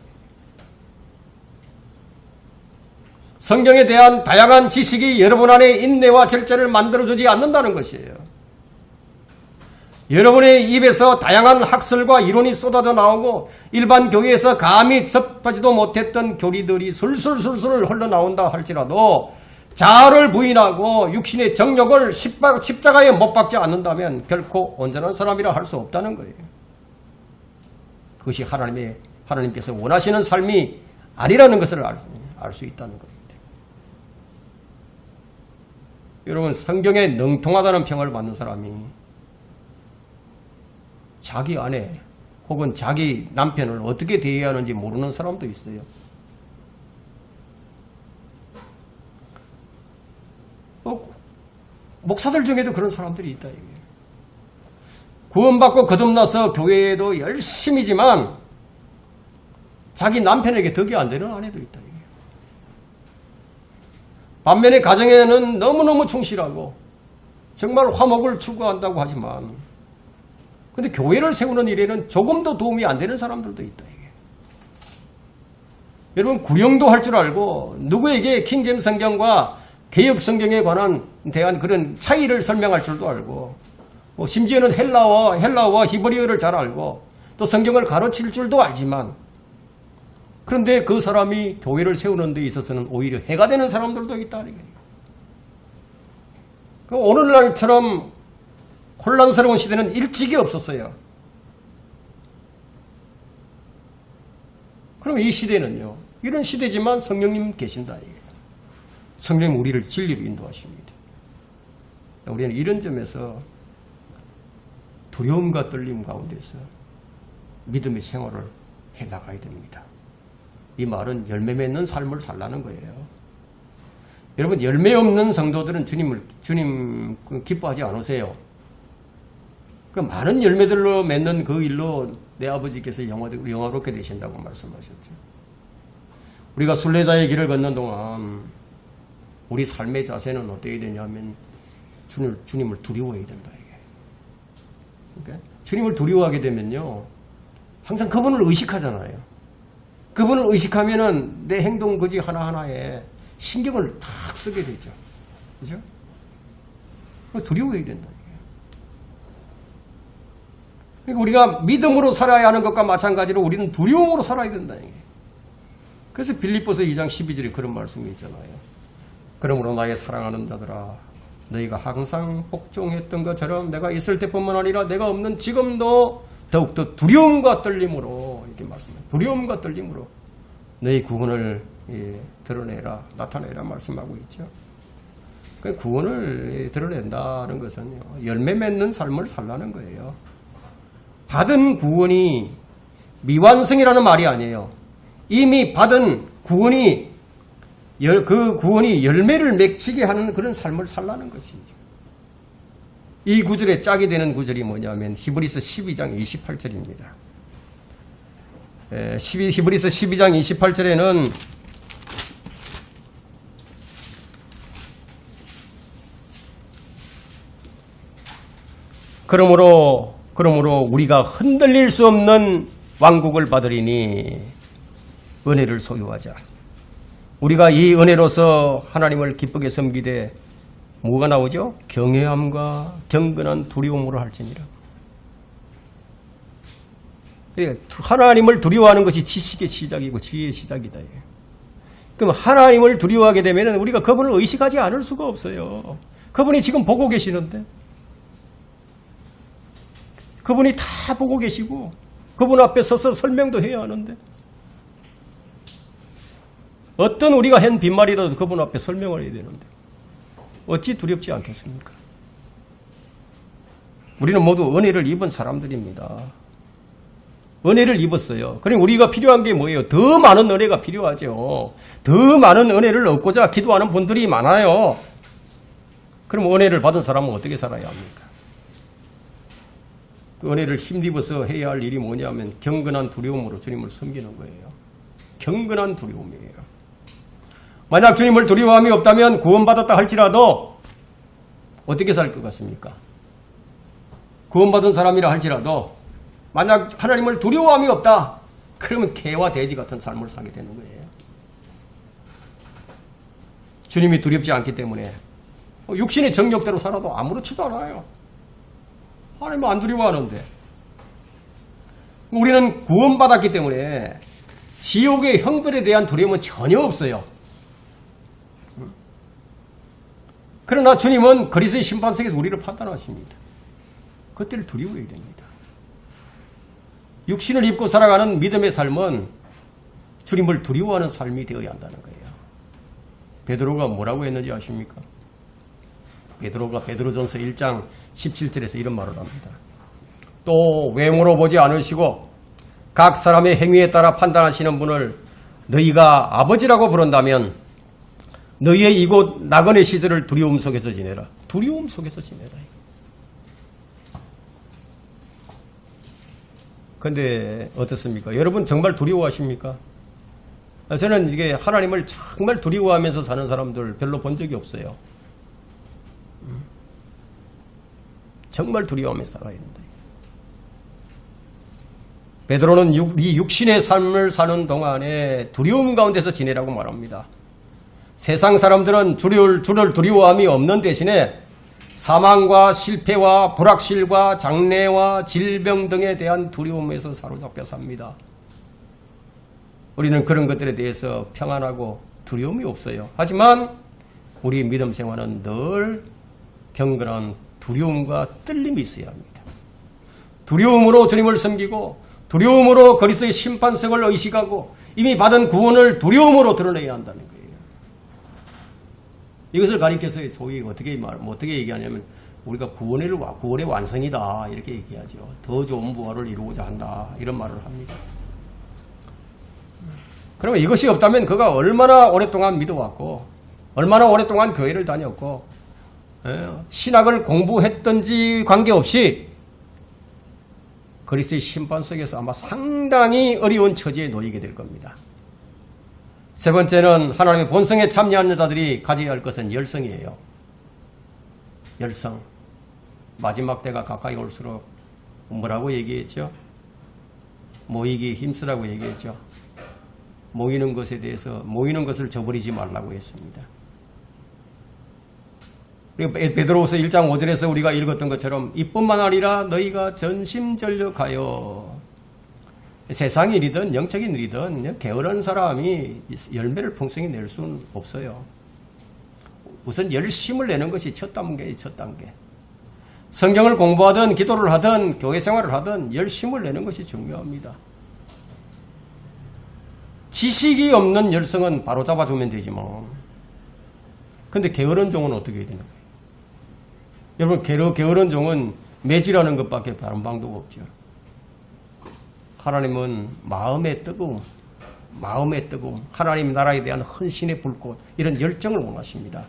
성경에 대한 다양한 지식이 여러분 안에 인내와 절제를 만들어주지 않는다는 것이에요. 여러분의 입에서 다양한 학설과 이론이 쏟아져 나오고 일반 교회에서 감히 접하지도 못했던 교리들이 술술술술 흘러나온다 할지라도 자아를 부인하고 육신의 정욕을 십자가에 못 박지 않는다면 결코 온전한 사람이라 할 수 없다는 거예요. 그것이 하나님께서 원하시는 삶이 아니라는 것을 알 수 있다는 겁니다. 여러분, 성경에 능통하다는 평을 받는 사람이 자기 아내 혹은 자기 남편을 어떻게 대해야 하는지 모르는 사람도 있어요. 목사들 중에도 그런 사람들이 있다. 이게. 구원받고 거듭나서 교회에도 열심히지만 자기 남편에게 덕이 안 되는 아내도 있다. 이게. 반면에 가정에는 너무너무 충실하고 정말 화목을 추구한다고 하지만 근데 교회를 세우는 일에는 조금도 도움이 안 되는 사람들도 있다. 이게. 여러분 구령도 할 줄 알고 누구에게 킹제임스 성경과 개혁 성경에 대한 그런 차이를 설명할 줄도 알고 심지어는 헬라어와 히브리어를 잘 알고 또 성경을 가르칠 줄도 알지만 그런데 그 사람이 교회를 세우는 데 있어서는 오히려 해가 되는 사람들도 있다. 오늘날처럼 혼란스러운 시대는 일찍이 없었어요. 그럼 이 시대는요. 이런 시대지만 성령님 계신다. 성령님 우리를 진리로 인도하십니다. 우리는 이런 점에서 두려움과 떨림 가운데서 믿음의 생활을 해나가야 됩니다. 이 말은 열매 맺는 삶을 살라는 거예요. 여러분 열매 없는 성도들은 주님 기뻐하지 않으세요. 그 많은 열매들로 맺는 그 일로 내 아버지께서 영화롭게 되신다고 말씀하셨죠. 우리가 순례자의 길을 걷는 동안 우리 삶의 자세는 어떻게 되냐면 주님을 두려워해야 된다. 이게. 그러니까 주님을 두려워하게 되면요. 항상 그분을 의식하잖아요. 그분을 의식하면은 내 행동 거지 하나하나에 신경을 탁 쓰게 되죠. 그죠? 두려워해야 된다. 그러니까 우리가 믿음으로 살아야 하는 것과 마찬가지로 우리는 두려움으로 살아야 된다. 그래서 빌립보서 2장 12절에 그런 말씀이 있잖아요. 그러므로 나의 사랑하는 자들아 너희가 항상 복종했던 것처럼 내가 있을 때뿐만 아니라 내가 없는 지금도 더욱더 두려움과 떨림으로 이렇게 말씀해요. 두려움과 떨림으로 너희 구원을 드러내라 나타내라 말씀하고 있죠. 그 구원을 드러낸다는 것은요. 열매 맺는 삶을 살라는 거예요. 받은 구원이 미완성이라는 말이 아니에요. 이미 받은 구원이 그 구원이 열매를 맺히게 하는 그런 삶을 살라는 것이죠. 이 구절에 짝이 되는 구절이 뭐냐면 히브리서 12장 28절입니다. 히브리서 12장 28절에는 그러므로 우리가 흔들릴 수 없는 왕국을 받으리니 은혜를 소유하자. 우리가 이 은혜로서 하나님을 기쁘게 섬기되 뭐가 나오죠? 경외함과 경건한 두려움으로 할지니라. 하나님을 두려워하는 것이 지식의 시작이고 지혜의 시작이다. 그럼 하나님을 두려워하게 되면 우리가 그분을 의식하지 않을 수가 없어요. 그분이 지금 보고 계시는데, 그분이 다 보고 계시고 그분 앞에 서서 설명도 해야 하는데, 어떤 우리가 한 빈말이라도 그분 앞에 설명을 해야 되는데 어찌 두렵지 않겠습니까? 우리는 모두 은혜를 입은 사람들입니다. 은혜를 입었어요. 그럼 우리가 필요한 게 뭐예요? 더 많은 은혜가 필요하죠. 더 많은 은혜를 얻고자 기도하는 분들이 많아요. 그럼 은혜를 받은 사람은 어떻게 살아야 합니까? 그 은혜를 힘입어서 해야 할 일이 뭐냐면 경건한 두려움으로 주님을 섬기는 거예요. 경건한 두려움이에요. 만약 주님을 두려워함이 없다면 구원받았다 할지라도 어떻게 살 것 같습니까? 구원받은 사람이라 할지라도 만약 하나님을 두려워함이 없다, 그러면 개와 돼지 같은 삶을 살게 되는 거예요. 주님이 두렵지 않기 때문에 육신의 정욕대로 살아도 아무렇지도 않아요. 하나님은 안 두려워하는데. 우리는 구원받았기 때문에 지옥의 형벌에 대한 두려움은 전혀 없어요. 그러나 주님은 그리스도의 심판석에서 우리를 판단하십니다. 그때를 두려워해야 됩니다. 육신을 입고 살아가는 믿음의 삶은 주님을 두려워하는 삶이 되어야 한다는 거예요. 베드로가 뭐라고 했는지 아십니까? 베드로가 베드로전서 1장 17절에서 이런 말을 합니다. 또 외모로 보지 않으시고 각 사람의 행위에 따라 판단하시는 분을 너희가 아버지라고 부른다면 너희의 이곳 나그네 시절을 두려움 속에서 지내라. 두려움 속에서 지내라. 그런데 어떻습니까? 여러분 정말 두려워하십니까? 저는 이게 하나님을 정말 두려워하면서 사는 사람들 별로 본 적이 없어요. 정말 두려워하면서 살아야 된다. 베드로는 이 육신의 삶을 사는 동안에 두려움 가운데서 지내라고 말합니다. 세상 사람들은 주를 두려워함이 없는 대신에 사망과 실패와 불확실과 장래와 질병 등에 대한 두려움에서 사로잡혀 삽니다. 우리는 그런 것들에 대해서 평안하고 두려움이 없어요. 하지만 우리 믿음 생활은 늘 경건한 두려움과 떨림이 있어야 합니다. 두려움으로 주님을 섬기고 두려움으로 그리스도의 심판석을 의식하고 이미 받은 구원을 두려움으로 드러내야 한다는 거예요. 이것을 가리켜서 소위 어떻게 얘기하냐면 우리가 구원의 완성이다 이렇게 얘기하죠. 더 좋은 부활을 이루고자 한다 이런 말을 합니다. 그러면 이것이 없다면 그가 얼마나 오랫동안 믿어왔고 얼마나 오랫동안 교회를 다녔고 신학을 공부했던지 관계없이 그리스도의 심판석에서 아마 상당히 어려운 처지에 놓이게 될 겁니다. 세 번째는 하나님의 본성에 참여하는 자들이 가져야 할 것은 열성이에요. 열성. 마지막 때가 가까이 올수록 뭐라고 얘기했죠? 모이기 힘쓰라고 얘기했죠. 모이는 것을 저버리지 말라고 했습니다. 베드로후서 1장 5절에서 우리가 읽었던 것처럼 이뿐만 아니라 너희가 전심전력하여 세상 일이든 영적인 일이든 게으른 사람이 열매를 풍성히 낼 수는 없어요. 우선 열심을 내는 것이 첫 단계예요. 첫 단계. 성경을 공부하든 기도를 하든 교회 생활을 하든 열심을 내는 것이 중요합니다. 지식이 없는 열성은 바로 잡아주면 되지만 근데 게으른 종은 어떻게 해야 되는 거예요? 여러분 게으른 종은 매질하는 것밖에 다른 방도가 없죠. 하나님은 마음의 뜨거움, 하나님 나라에 대한 헌신의 불꽃 이런 열정을 원하십니다.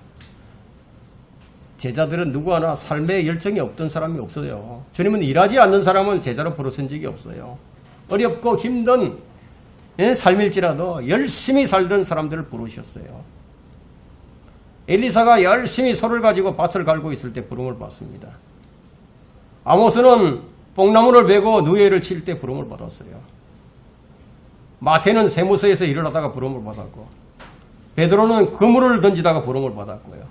제자들은 누구 하나 삶에 열정이 없던 사람이 없어요. 주님은 일하지 않는 사람은 제자로 부르신 적이 없어요. 어렵고 힘든 삶일지라도 열심히 살던 사람들을 부르셨어요. 엘리사가 열심히 소를 가지고 밭을 갈고 있을 때 부름을 받습니다. 아모스는 뽕나무를 베고 누에를 칠 때 부름을 받았어요. 마태는 세무서에서 일을 하다가 부름을 받았고, 베드로는 그물을 던지다가 부름을 받았고요.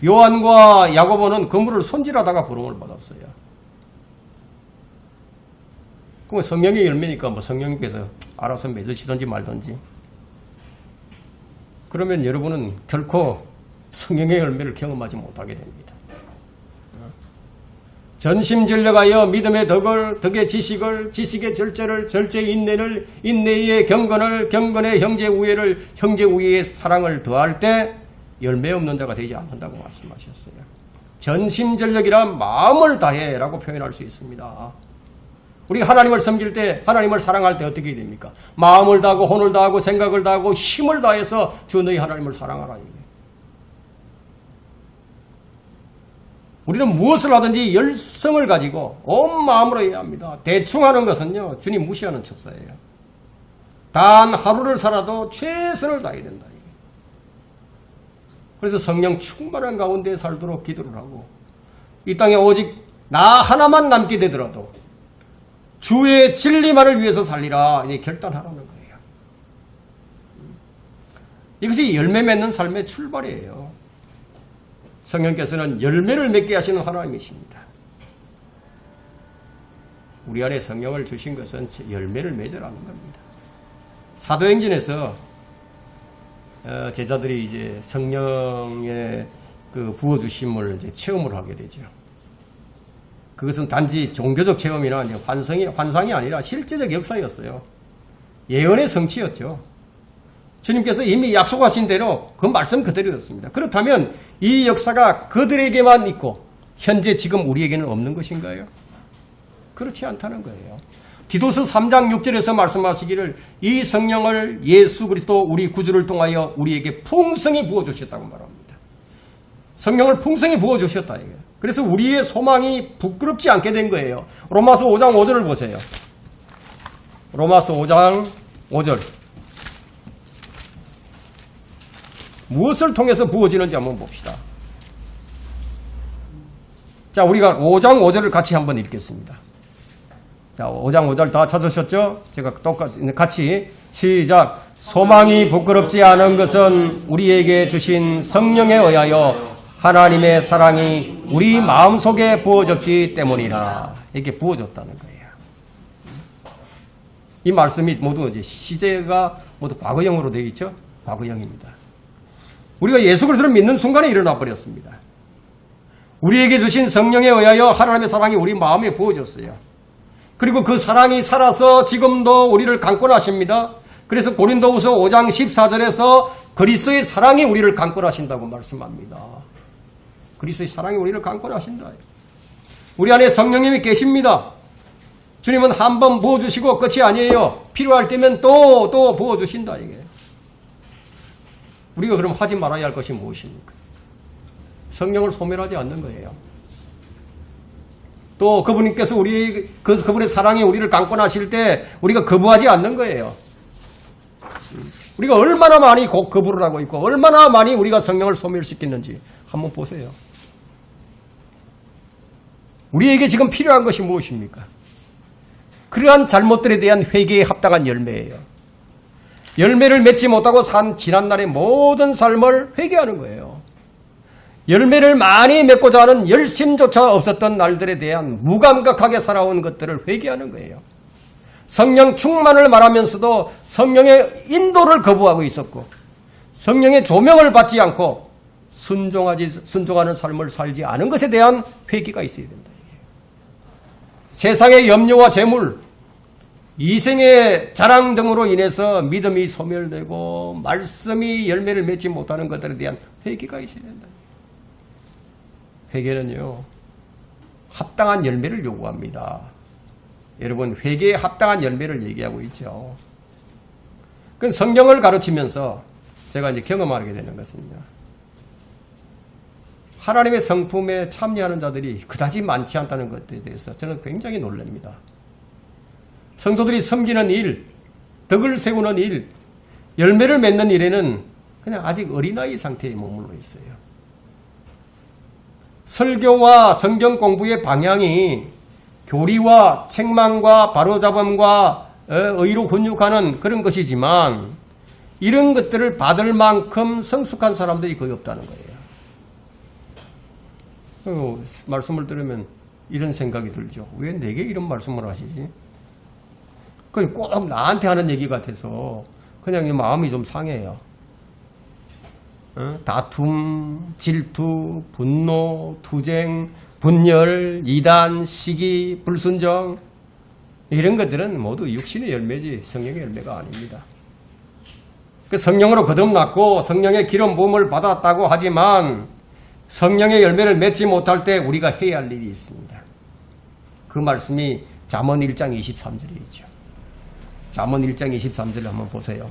요한과 야고보는 그물을 손질하다가 부름을 받았어요. 그럼 성령의 열매니까 뭐 성령님께서 알아서 맺으시든지 말든지. 그러면 여러분은 결코 성령의 열매를 경험하지 못하게 됩니다. 전심전력하여 믿음의 덕의 지식을, 지식의 절제를, 절제의 인내를, 인내의 경건을, 경건의 형제 우애를, 형제 우애의 사랑을 더할 때 열매 없는 자가 되지 않는다고 말씀하셨어요. 전심전력이란 마음을 다해 라고 표현할 수 있습니다. 우리가 하나님을 섬길 때, 하나님을 사랑할 때 어떻게 됩니까? 마음을 다하고 혼을 다하고 생각을 다하고 힘을 다해서 주 너희 하나님을 사랑하라. 우리는 무엇을 하든지 열성을 가지고 온 마음으로 해야 합니다. 대충 하는 것은요, 주님 무시하는 척사예요. 단 하루를 살아도 최선을 다해야 된다. 그래서 성령 충만한 가운데 살도록 기도를 하고, 이 땅에 오직 나 하나만 남게 되더라도 주의 진리만을 위해서 살리라 결단하라는 거예요. 이것이 열매 맺는 삶의 출발이에요. 성령께서는 열매를 맺게 하시는 하나님이십니다. 우리 안에 성령을 주신 것은 열매를 맺으라는 겁니다. 사도행전에서 제자들이 이제 성령의 그 부어주심을 이제 체험을 하게 되죠. 그것은 단지 종교적 체험이나 환상이 아니라 실제적 역사였어요. 예언의 성취였죠. 주님께서 이미 약속하신 대로 그 말씀 그대로였습니다. 그렇다면 이 역사가 그들에게만 있고 현재 지금 우리에게는 없는 것인가요? 그렇지 않다는 거예요. 디도서 3장 6절에서 말씀하시기를 이 성령을 예수 그리스도 우리 구주를 통하여 우리에게 풍성히 부어주셨다고 말합니다. 성령을 풍성히 부어주셨다. 그래서 우리의 소망이 부끄럽지 않게 된 거예요. 로마서 5장 5절을 보세요. 로마서 5장 5절. 무엇을 통해서 부어지는지 한번 봅시다. 자, 우리가 5장 5절을 같이 한번 읽겠습니다. 자, 5장 5절 다 찾으셨죠? 제가 같이 시작. 소망이 부끄럽지 않은 것은 우리에게 주신 성령에 의하여 하나님의 사랑이 우리 마음속에 부어졌기 때문이라. 이렇게 부어졌다는 거예요. 이 말씀이 모두 이제 시제가 모두 과거형으로 되어 있죠? 과거형입니다. 우리가 예수 그리스도를 믿는 순간에 일어나 버렸습니다. 우리에게 주신 성령에 의하여 하나님의 사랑이 우리 마음에 부어졌어요. 그리고 그 사랑이 살아서 지금도 우리를 강권하십니다. 그래서 고린도후서 5장 14절에서 그리스도의 사랑이 우리를 강권하신다고 말씀합니다. 그리스도의 사랑이 우리를 강권하신다. 우리 안에 성령님이 계십니다. 주님은 한 번 부어주시고 끝이 아니에요. 필요할 때면 또 부어주신다. 이게. 우리가 그럼 하지 말아야 할 것이 무엇입니까? 성령을 소멸하지 않는 거예요. 또 그분께서 그분의 사랑이 우리를 강권하실 때 우리가 거부하지 않는 거예요. 우리가 얼마나 많이 거부를 하고 있고 얼마나 많이 우리가 성령을 소멸시켰는지 한번 보세요. 우리에게 지금 필요한 것이 무엇입니까? 그러한 잘못들에 대한 회개에 합당한 열매예요. 열매를 맺지 못하고 산 지난날의 모든 삶을 회개하는 거예요. 열매를 많이 맺고자 하는 열심조차 없었던 날들에 대한 무감각하게 살아온 것들을 회개하는 거예요. 성령 충만을 말하면서도 성령의 인도를 거부하고 있었고 성령의 조명을 받지 않고 순종하는 삶을 살지 않은 것에 대한 회개가 있어야 된다. 세상의 염려와 재물, 이생의 자랑 등으로 인해서 믿음이 소멸되고 말씀이 열매를 맺지 못하는 것들에 대한 회개가 있어야 된다. 회개는요, 합당한 열매를 요구합니다. 여러분, 회개에 합당한 열매를 얘기하고 있죠. 그 성경을 가르치면서 제가 이제 경험하게 되는 것은요, 하나님의 성품에 참여하는 자들이 그다지 많지 않다는 것에 대해서 저는 굉장히 놀랍니다. 성도들이 섬기는 일, 덕을 세우는 일, 열매를 맺는 일에는 그냥 아직 어린아이 상태에 머물러 있어요. 설교와 성경 공부의 방향이 교리와 책망과 바로잡음과 의로 훈육하는 그런 것이지만 이런 것들을 받을 만큼 성숙한 사람들이 거의 없다는 거예요. 말씀을 들으면 이런 생각이 들죠. 왜 내게 이런 말씀을 하시지? 꼭 나한테 하는 얘기 같아서 그냥 마음이 좀 상해요. 다툼, 질투, 분노, 투쟁, 분열, 이단, 시기, 불순종 이런 것들은 모두 육신의 열매지 성령의 열매가 아닙니다. 그 성령으로 거듭났고 성령의 기름 부음을 받았다고 하지만 성령의 열매를 맺지 못할 때 우리가 해야 할 일이 있습니다. 그 말씀이 잠언 1장 23절에 있죠. 잠언 1장 23절을 한번 보세요.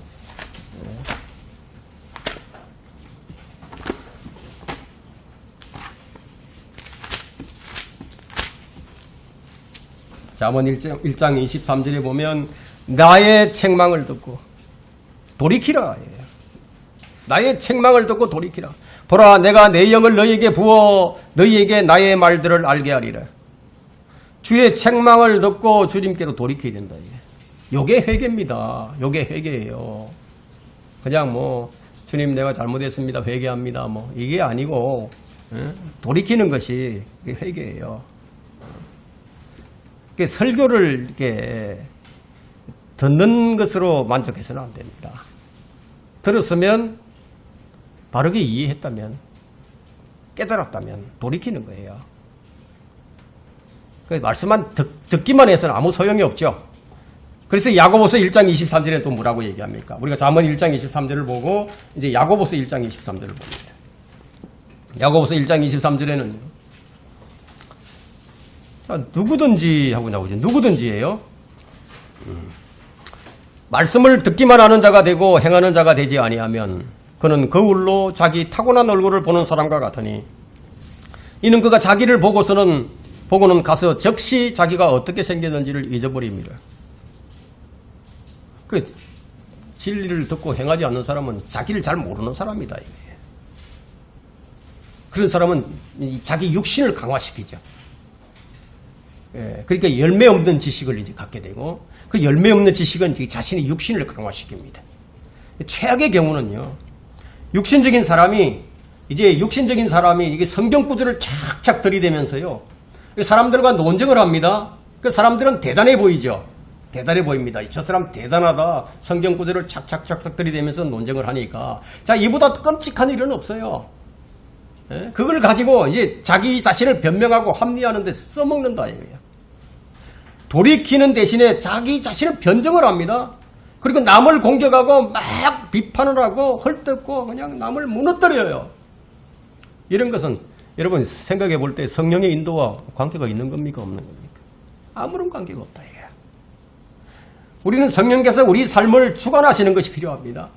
잠언 1장 23절에 보면 나의 책망을 듣고 돌이키라. 나의 책망을 듣고 돌이키라. 보라 내가 내 영을 너희에게 부어 너희에게 나의 말들을 알게 하리라. 주의 책망을 듣고 주님께로 돌이켜야 된다. 요게 회개입니다. 요게 회개예요. 그냥 주님 내가 잘못했습니다. 회개합니다. 이게 아니고 돌이키는 것이 회개예요. 설교를 이렇게 듣는 것으로 만족해서는 안 됩니다. 들었으면 바르게 이해했다면 깨달았다면 돌이키는 거예요. 말씀만 듣기만 해서는 아무 소용이 없죠. 그래서 야고보서 1장 23절에 또 뭐라고 얘기합니까? 우리가 잠언 1장 23절을 보고 이제 야고보서 1장 23절을 봅니다. 야고보서 1장 23절에는 누구든지 하고 나오죠. 누구든지예요. 말씀을 듣기만 하는 자가 되고 행하는 자가 되지 아니하면 그는 거울로 자기 타고난 얼굴을 보는 사람과 같으니 이는 그가 자기를 보고는 가서 즉시 자기가 어떻게 생겼는지를 잊어버립니다. 그 진리를 듣고 행하지 않는 사람은 자기를 잘 모르는 사람이다. 그런 사람은 자기 육신을 강화시키죠. 그러니까 열매 없는 지식을 이제 갖게 되고 그 열매 없는 지식은 자신의 육신을 강화시킵니다. 최악의 경우는요. 육신적인 사람이 이게 성경 구절을 착착 들이대면서요. 사람들과 논쟁을 합니다. 그 사람들은 대단해 보이죠. 대단해 보입니다. 저 사람 대단하다. 성경 구절을 착착착착 들이대면서 논쟁을 하니까 자 이보다 끔찍한 일은 없어요. 그걸 가지고 이제 자기 자신을 변명하고 합리화하는 데 써먹는다 이거예요. 돌이키는 대신에 자기 자신을 변정을 합니다. 그리고 남을 공격하고 막 비판을 하고 헐뜯고 그냥 남을 무너뜨려요. 이런 것은 여러분 생각해 볼 때 성령의 인도와 관계가 있는 겁니까 없는 겁니까? 아무런 관계가 없다 이게. 우리는 성령께서 우리 삶을 주관하시는 것이 필요합니다.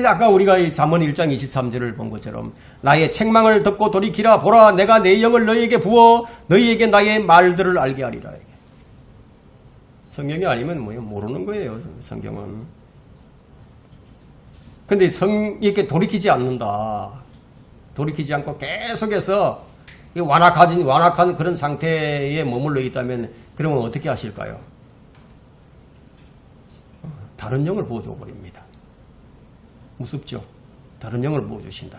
아까 우리가 이 잠언 1장 23절을 본 것처럼 나의 책망을 듣고 돌이키라. 보라 내가 내 영을 너희에게 부어 너희에게 나의 말들을 알게 하리라. 성경이 아니면 모르는 거예요. 성경은. 근데 이렇게 돌이키지 않는다. 돌이키지 않고 계속해서 완악한 그런 상태에 머물러 있다면 그러면 어떻게 하실까요? 다른 영을 부어줘 버립니다. 무섭죠? 다른 영을 부어주신다.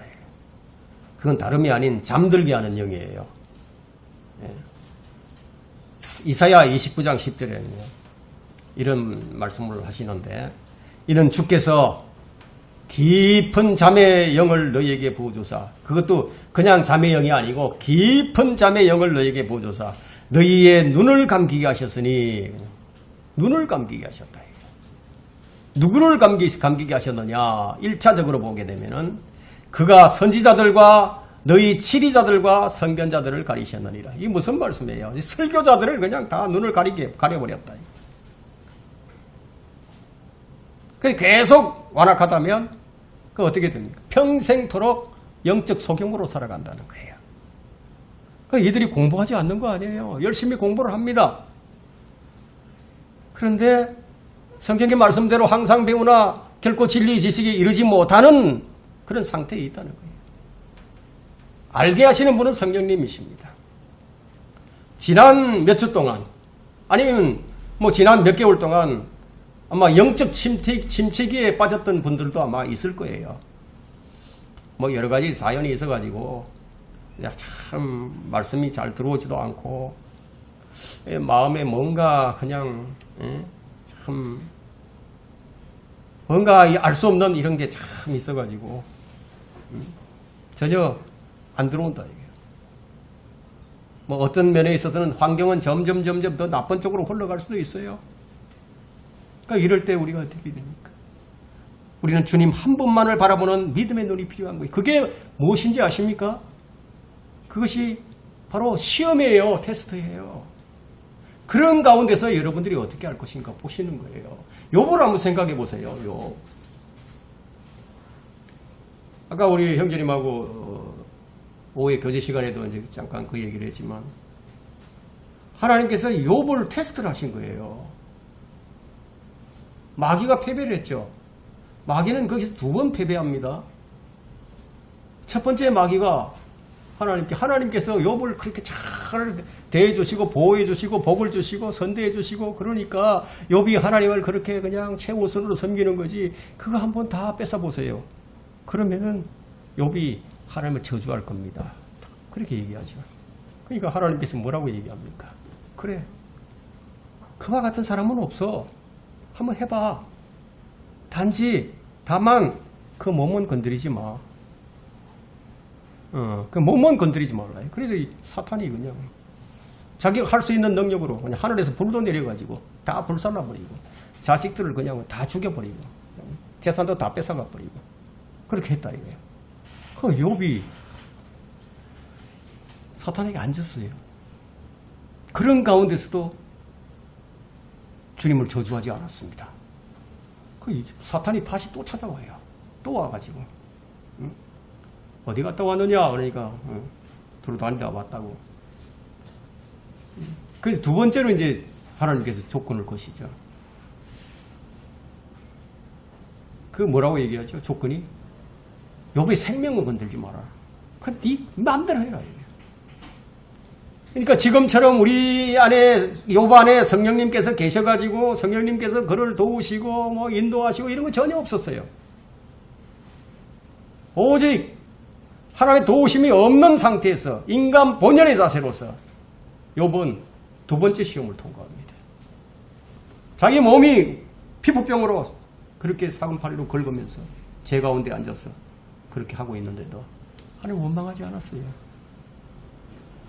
그건 다름이 아닌 잠들게 하는 영이에요. 이사야 29장 10절에는요. 이런 말씀을 하시는데 이는 주께서 깊은 잠의 영을 너희에게 부어주사 그것도 그냥 잠의 영이 아니고 깊은 잠의 영을 너희에게 부어주사 너희의 눈을 감기게 하셨으니 눈을 감기게 하셨다. 누구를 감기게 하셨느냐 1차적으로 보게 되면은 그가 선지자들과 너희 치리자들과 선견자들을 가리셨느니라. 이게 무슨 말씀이에요? 설교자들을 그냥 다 눈을 가려버렸다. 계속 완악하다면 그 어떻게 됩니까? 평생토록 영적 소경으로 살아간다는 거예요. 이들이 공부하지 않는 거 아니에요. 열심히 공부를 합니다. 그런데 성경의 말씀대로 항상 배우나 결코 진리 지식에 이르지 못하는 그런 상태에 있다는 거예요. 알게 하시는 분은 성령님이십니다. 지난 몇 주 동안 아니면 뭐 지난 몇 개월 동안 아마 영적 침체기에 빠졌던 분들도 아마 있을 거예요. 뭐 여러 가지 사연이 있어가지고 참 말씀이 잘 들어오지도 않고 마음에 뭔가 그냥 참 뭔가 알 수 없는 이런 게 참 있어가지고 전혀 안 들어온다 이게. 뭐 어떤 면에 있어서는 환경은 점점 더 나쁜 쪽으로 흘러갈 수도 있어요. 그러니까 이럴 때 우리가 어떻게 됩니까? 우리는 주님 한 분만을 바라보는 믿음의 눈이 필요한 거예요. 그게 무엇인지 아십니까? 그것이 바로 시험이에요. 테스트예요. 그런 가운데서 여러분들이 어떻게 할 것인가 보시는 거예요. 욥을 한번 생각해 보세요. 욥. 아까 우리 형제님하고 오후에 교제 시간에도 이제 잠깐 그 얘기를 했지만 하나님께서 욥을 테스트를 하신 거예요. 마귀가 패배를 했죠. 마귀는 거기서 2번 패배합니다. 첫 번째 마귀가 하나님께서 욥을 그렇게 잘 대해주시고 보호해주시고 복을 주시고 선대해주시고 그러니까 욥이 하나님을 그렇게 그냥 최우선으로 섬기는 거지 그거 한번 다 뺏어보세요. 그러면은 욥이 하나님을 저주할 겁니다. 그렇게 얘기하죠. 그러니까 하나님께서 뭐라고 얘기합니까? 그래. 그와 같은 사람은 없어. 한번 해봐. 다만 그 몸은 건드리지 마. 그 몸은 건드리지 말라. 그래서 이 사탄이 그냥 자기가 할 수 있는 능력으로 그냥 하늘에서 불도 내려가지고 다 불살라버리고 자식들을 그냥 다 죽여버리고 재산도 다 뺏어가버리고 그렇게 했다 이거예요. 그 욥이 사탄에게 앉았어요. 그런 가운데서도 주님을 저주하지 않았습니다. 그 사탄이 다시 또 찾아와요. 또 와가지고 어디 갔다 왔느냐 그러니까 두루 다니다 왔다고. 그래서 2번째로 이제 하나님께서 조건을 거시죠. 그 뭐라고 얘기하죠? 조건이 욥의 생명을 건들지 마라. 그건 네 마음대로 해라. 그러니까 지금처럼 우리 안에 욥 안에 성령님께서 계셔가지고 성령님께서 그를 도우시고 뭐 인도하시고 이런 거 전혀 없었어요. 오직 하나님의 도우심이 없는 상태에서 인간 본연의 자세로서 욥은 2번째 시험을 통과합니다. 자기 몸이 피부병으로 그렇게 사금팔이로 긁으면서 제 가운데 앉아서 그렇게 하고 있는데도 하나님 원망하지 않았어요.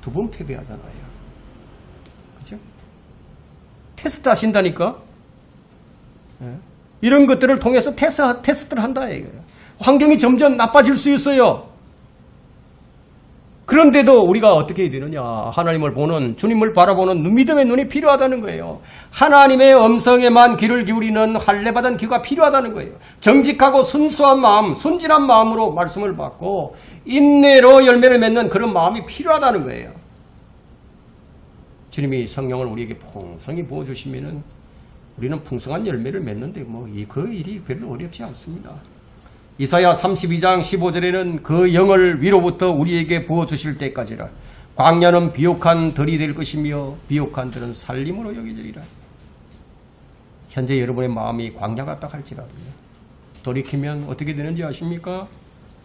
2번 패배하잖아요. 그죠? 테스트 하신다니까? 네. 이런 것들을 통해서 테스트를 한다. 이거예요. 환경이 점점 나빠질 수 있어요. 그런데도 우리가 어떻게 해야 되느냐. 하나님을 보는, 주님을 바라보는 믿음의 눈이 필요하다는 거예요. 하나님의 음성에만 귀를 기울이는 할례받은 귀가 필요하다는 거예요. 정직하고 순수한 마음, 순진한 마음으로 말씀을 받고 인내로 열매를 맺는 그런 마음이 필요하다는 거예요. 주님이 성령을 우리에게 풍성히 부어주시면은 우리는 풍성한 열매를 맺는데 그 일이 별로 어렵지 않습니다. 이사야 32장 15절에는 그 영을 위로부터 우리에게 부어주실 때까지라. 광야는 비옥한 들이 될 것이며 비옥한 들은 살림으로 여기지리라. 현재 여러분의 마음이 광야 같다 할지라도요. 돌이키면 어떻게 되는지 아십니까?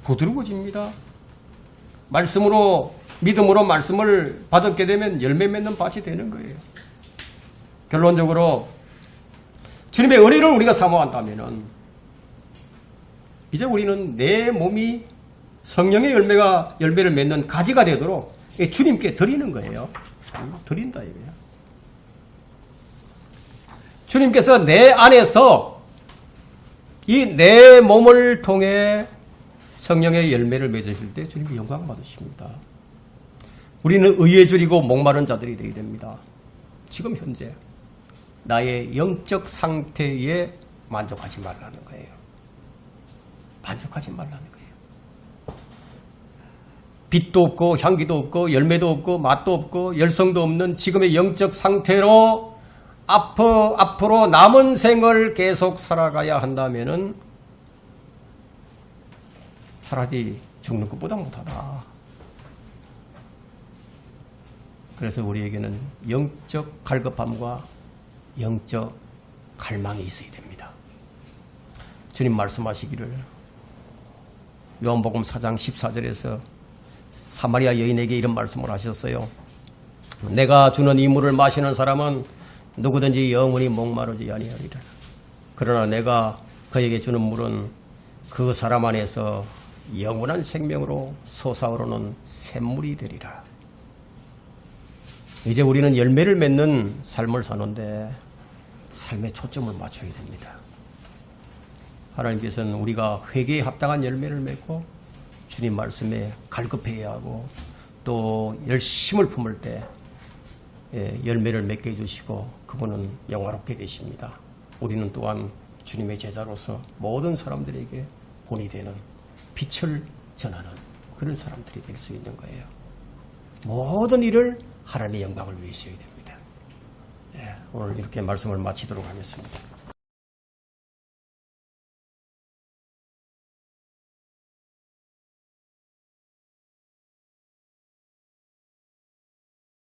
부드러워집니다. 말씀으로 믿음으로 말씀을 받았게 되면 열매 맺는 밭이 되는 거예요. 결론적으로 주님의 은혜를 우리가 사모한다면은 이제 우리는 내 몸이 성령의 열매를 맺는 가지가 되도록 주님께 드리는 거예요. 드린다 이거예요. 주님께서 내 안에서 이 내 몸을 통해 성령의 열매를 맺으실 때 주님이 영광 받으십니다. 우리는 의에 줄이고 목마른 자들이 되게 됩니다. 지금 현재 나의 영적 상태에 만족하지 말라는 거예요. 만족하지 말라는 거예요. 빛도 없고 향기도 없고 열매도 없고 맛도 없고 열성도 없는 지금의 영적 상태로 앞으로 남은 생을 계속 살아가야 한다면은 차라리 죽는 것보다 못하다. 그래서 우리에게는 영적 갈급함과 영적 갈망이 있어야 됩니다. 주님 말씀하시기를 요한복음 4장 14절에서 사마리아 여인에게 이런 말씀을 하셨어요. 내가 주는 이 물을 마시는 사람은 누구든지 영원히 목마르지 아니하리라. 그러나 내가 그에게 주는 물은 그 사람 안에서 영원한 생명으로 솟아오르는 샘물이 되리라. 이제 우리는 열매를 맺는 삶을 사는데 삶에 초점을 맞춰야 됩니다. 하나님께서는 우리가 회개에 합당한 열매를 맺고 주님 말씀에 갈급해야 하고 또 열심을 품을 때 열매를 맺게 해주시고 그분은 영화롭게 되십니다. 우리는 또한 주님의 제자로서 모든 사람들에게 본이 되는 빛을 전하는 그런 사람들이 될 수 있는 거예요. 모든 일을 하나님의 영광을 위해서 해야 됩니다. 오늘 이렇게 말씀을 마치도록 하겠습니다.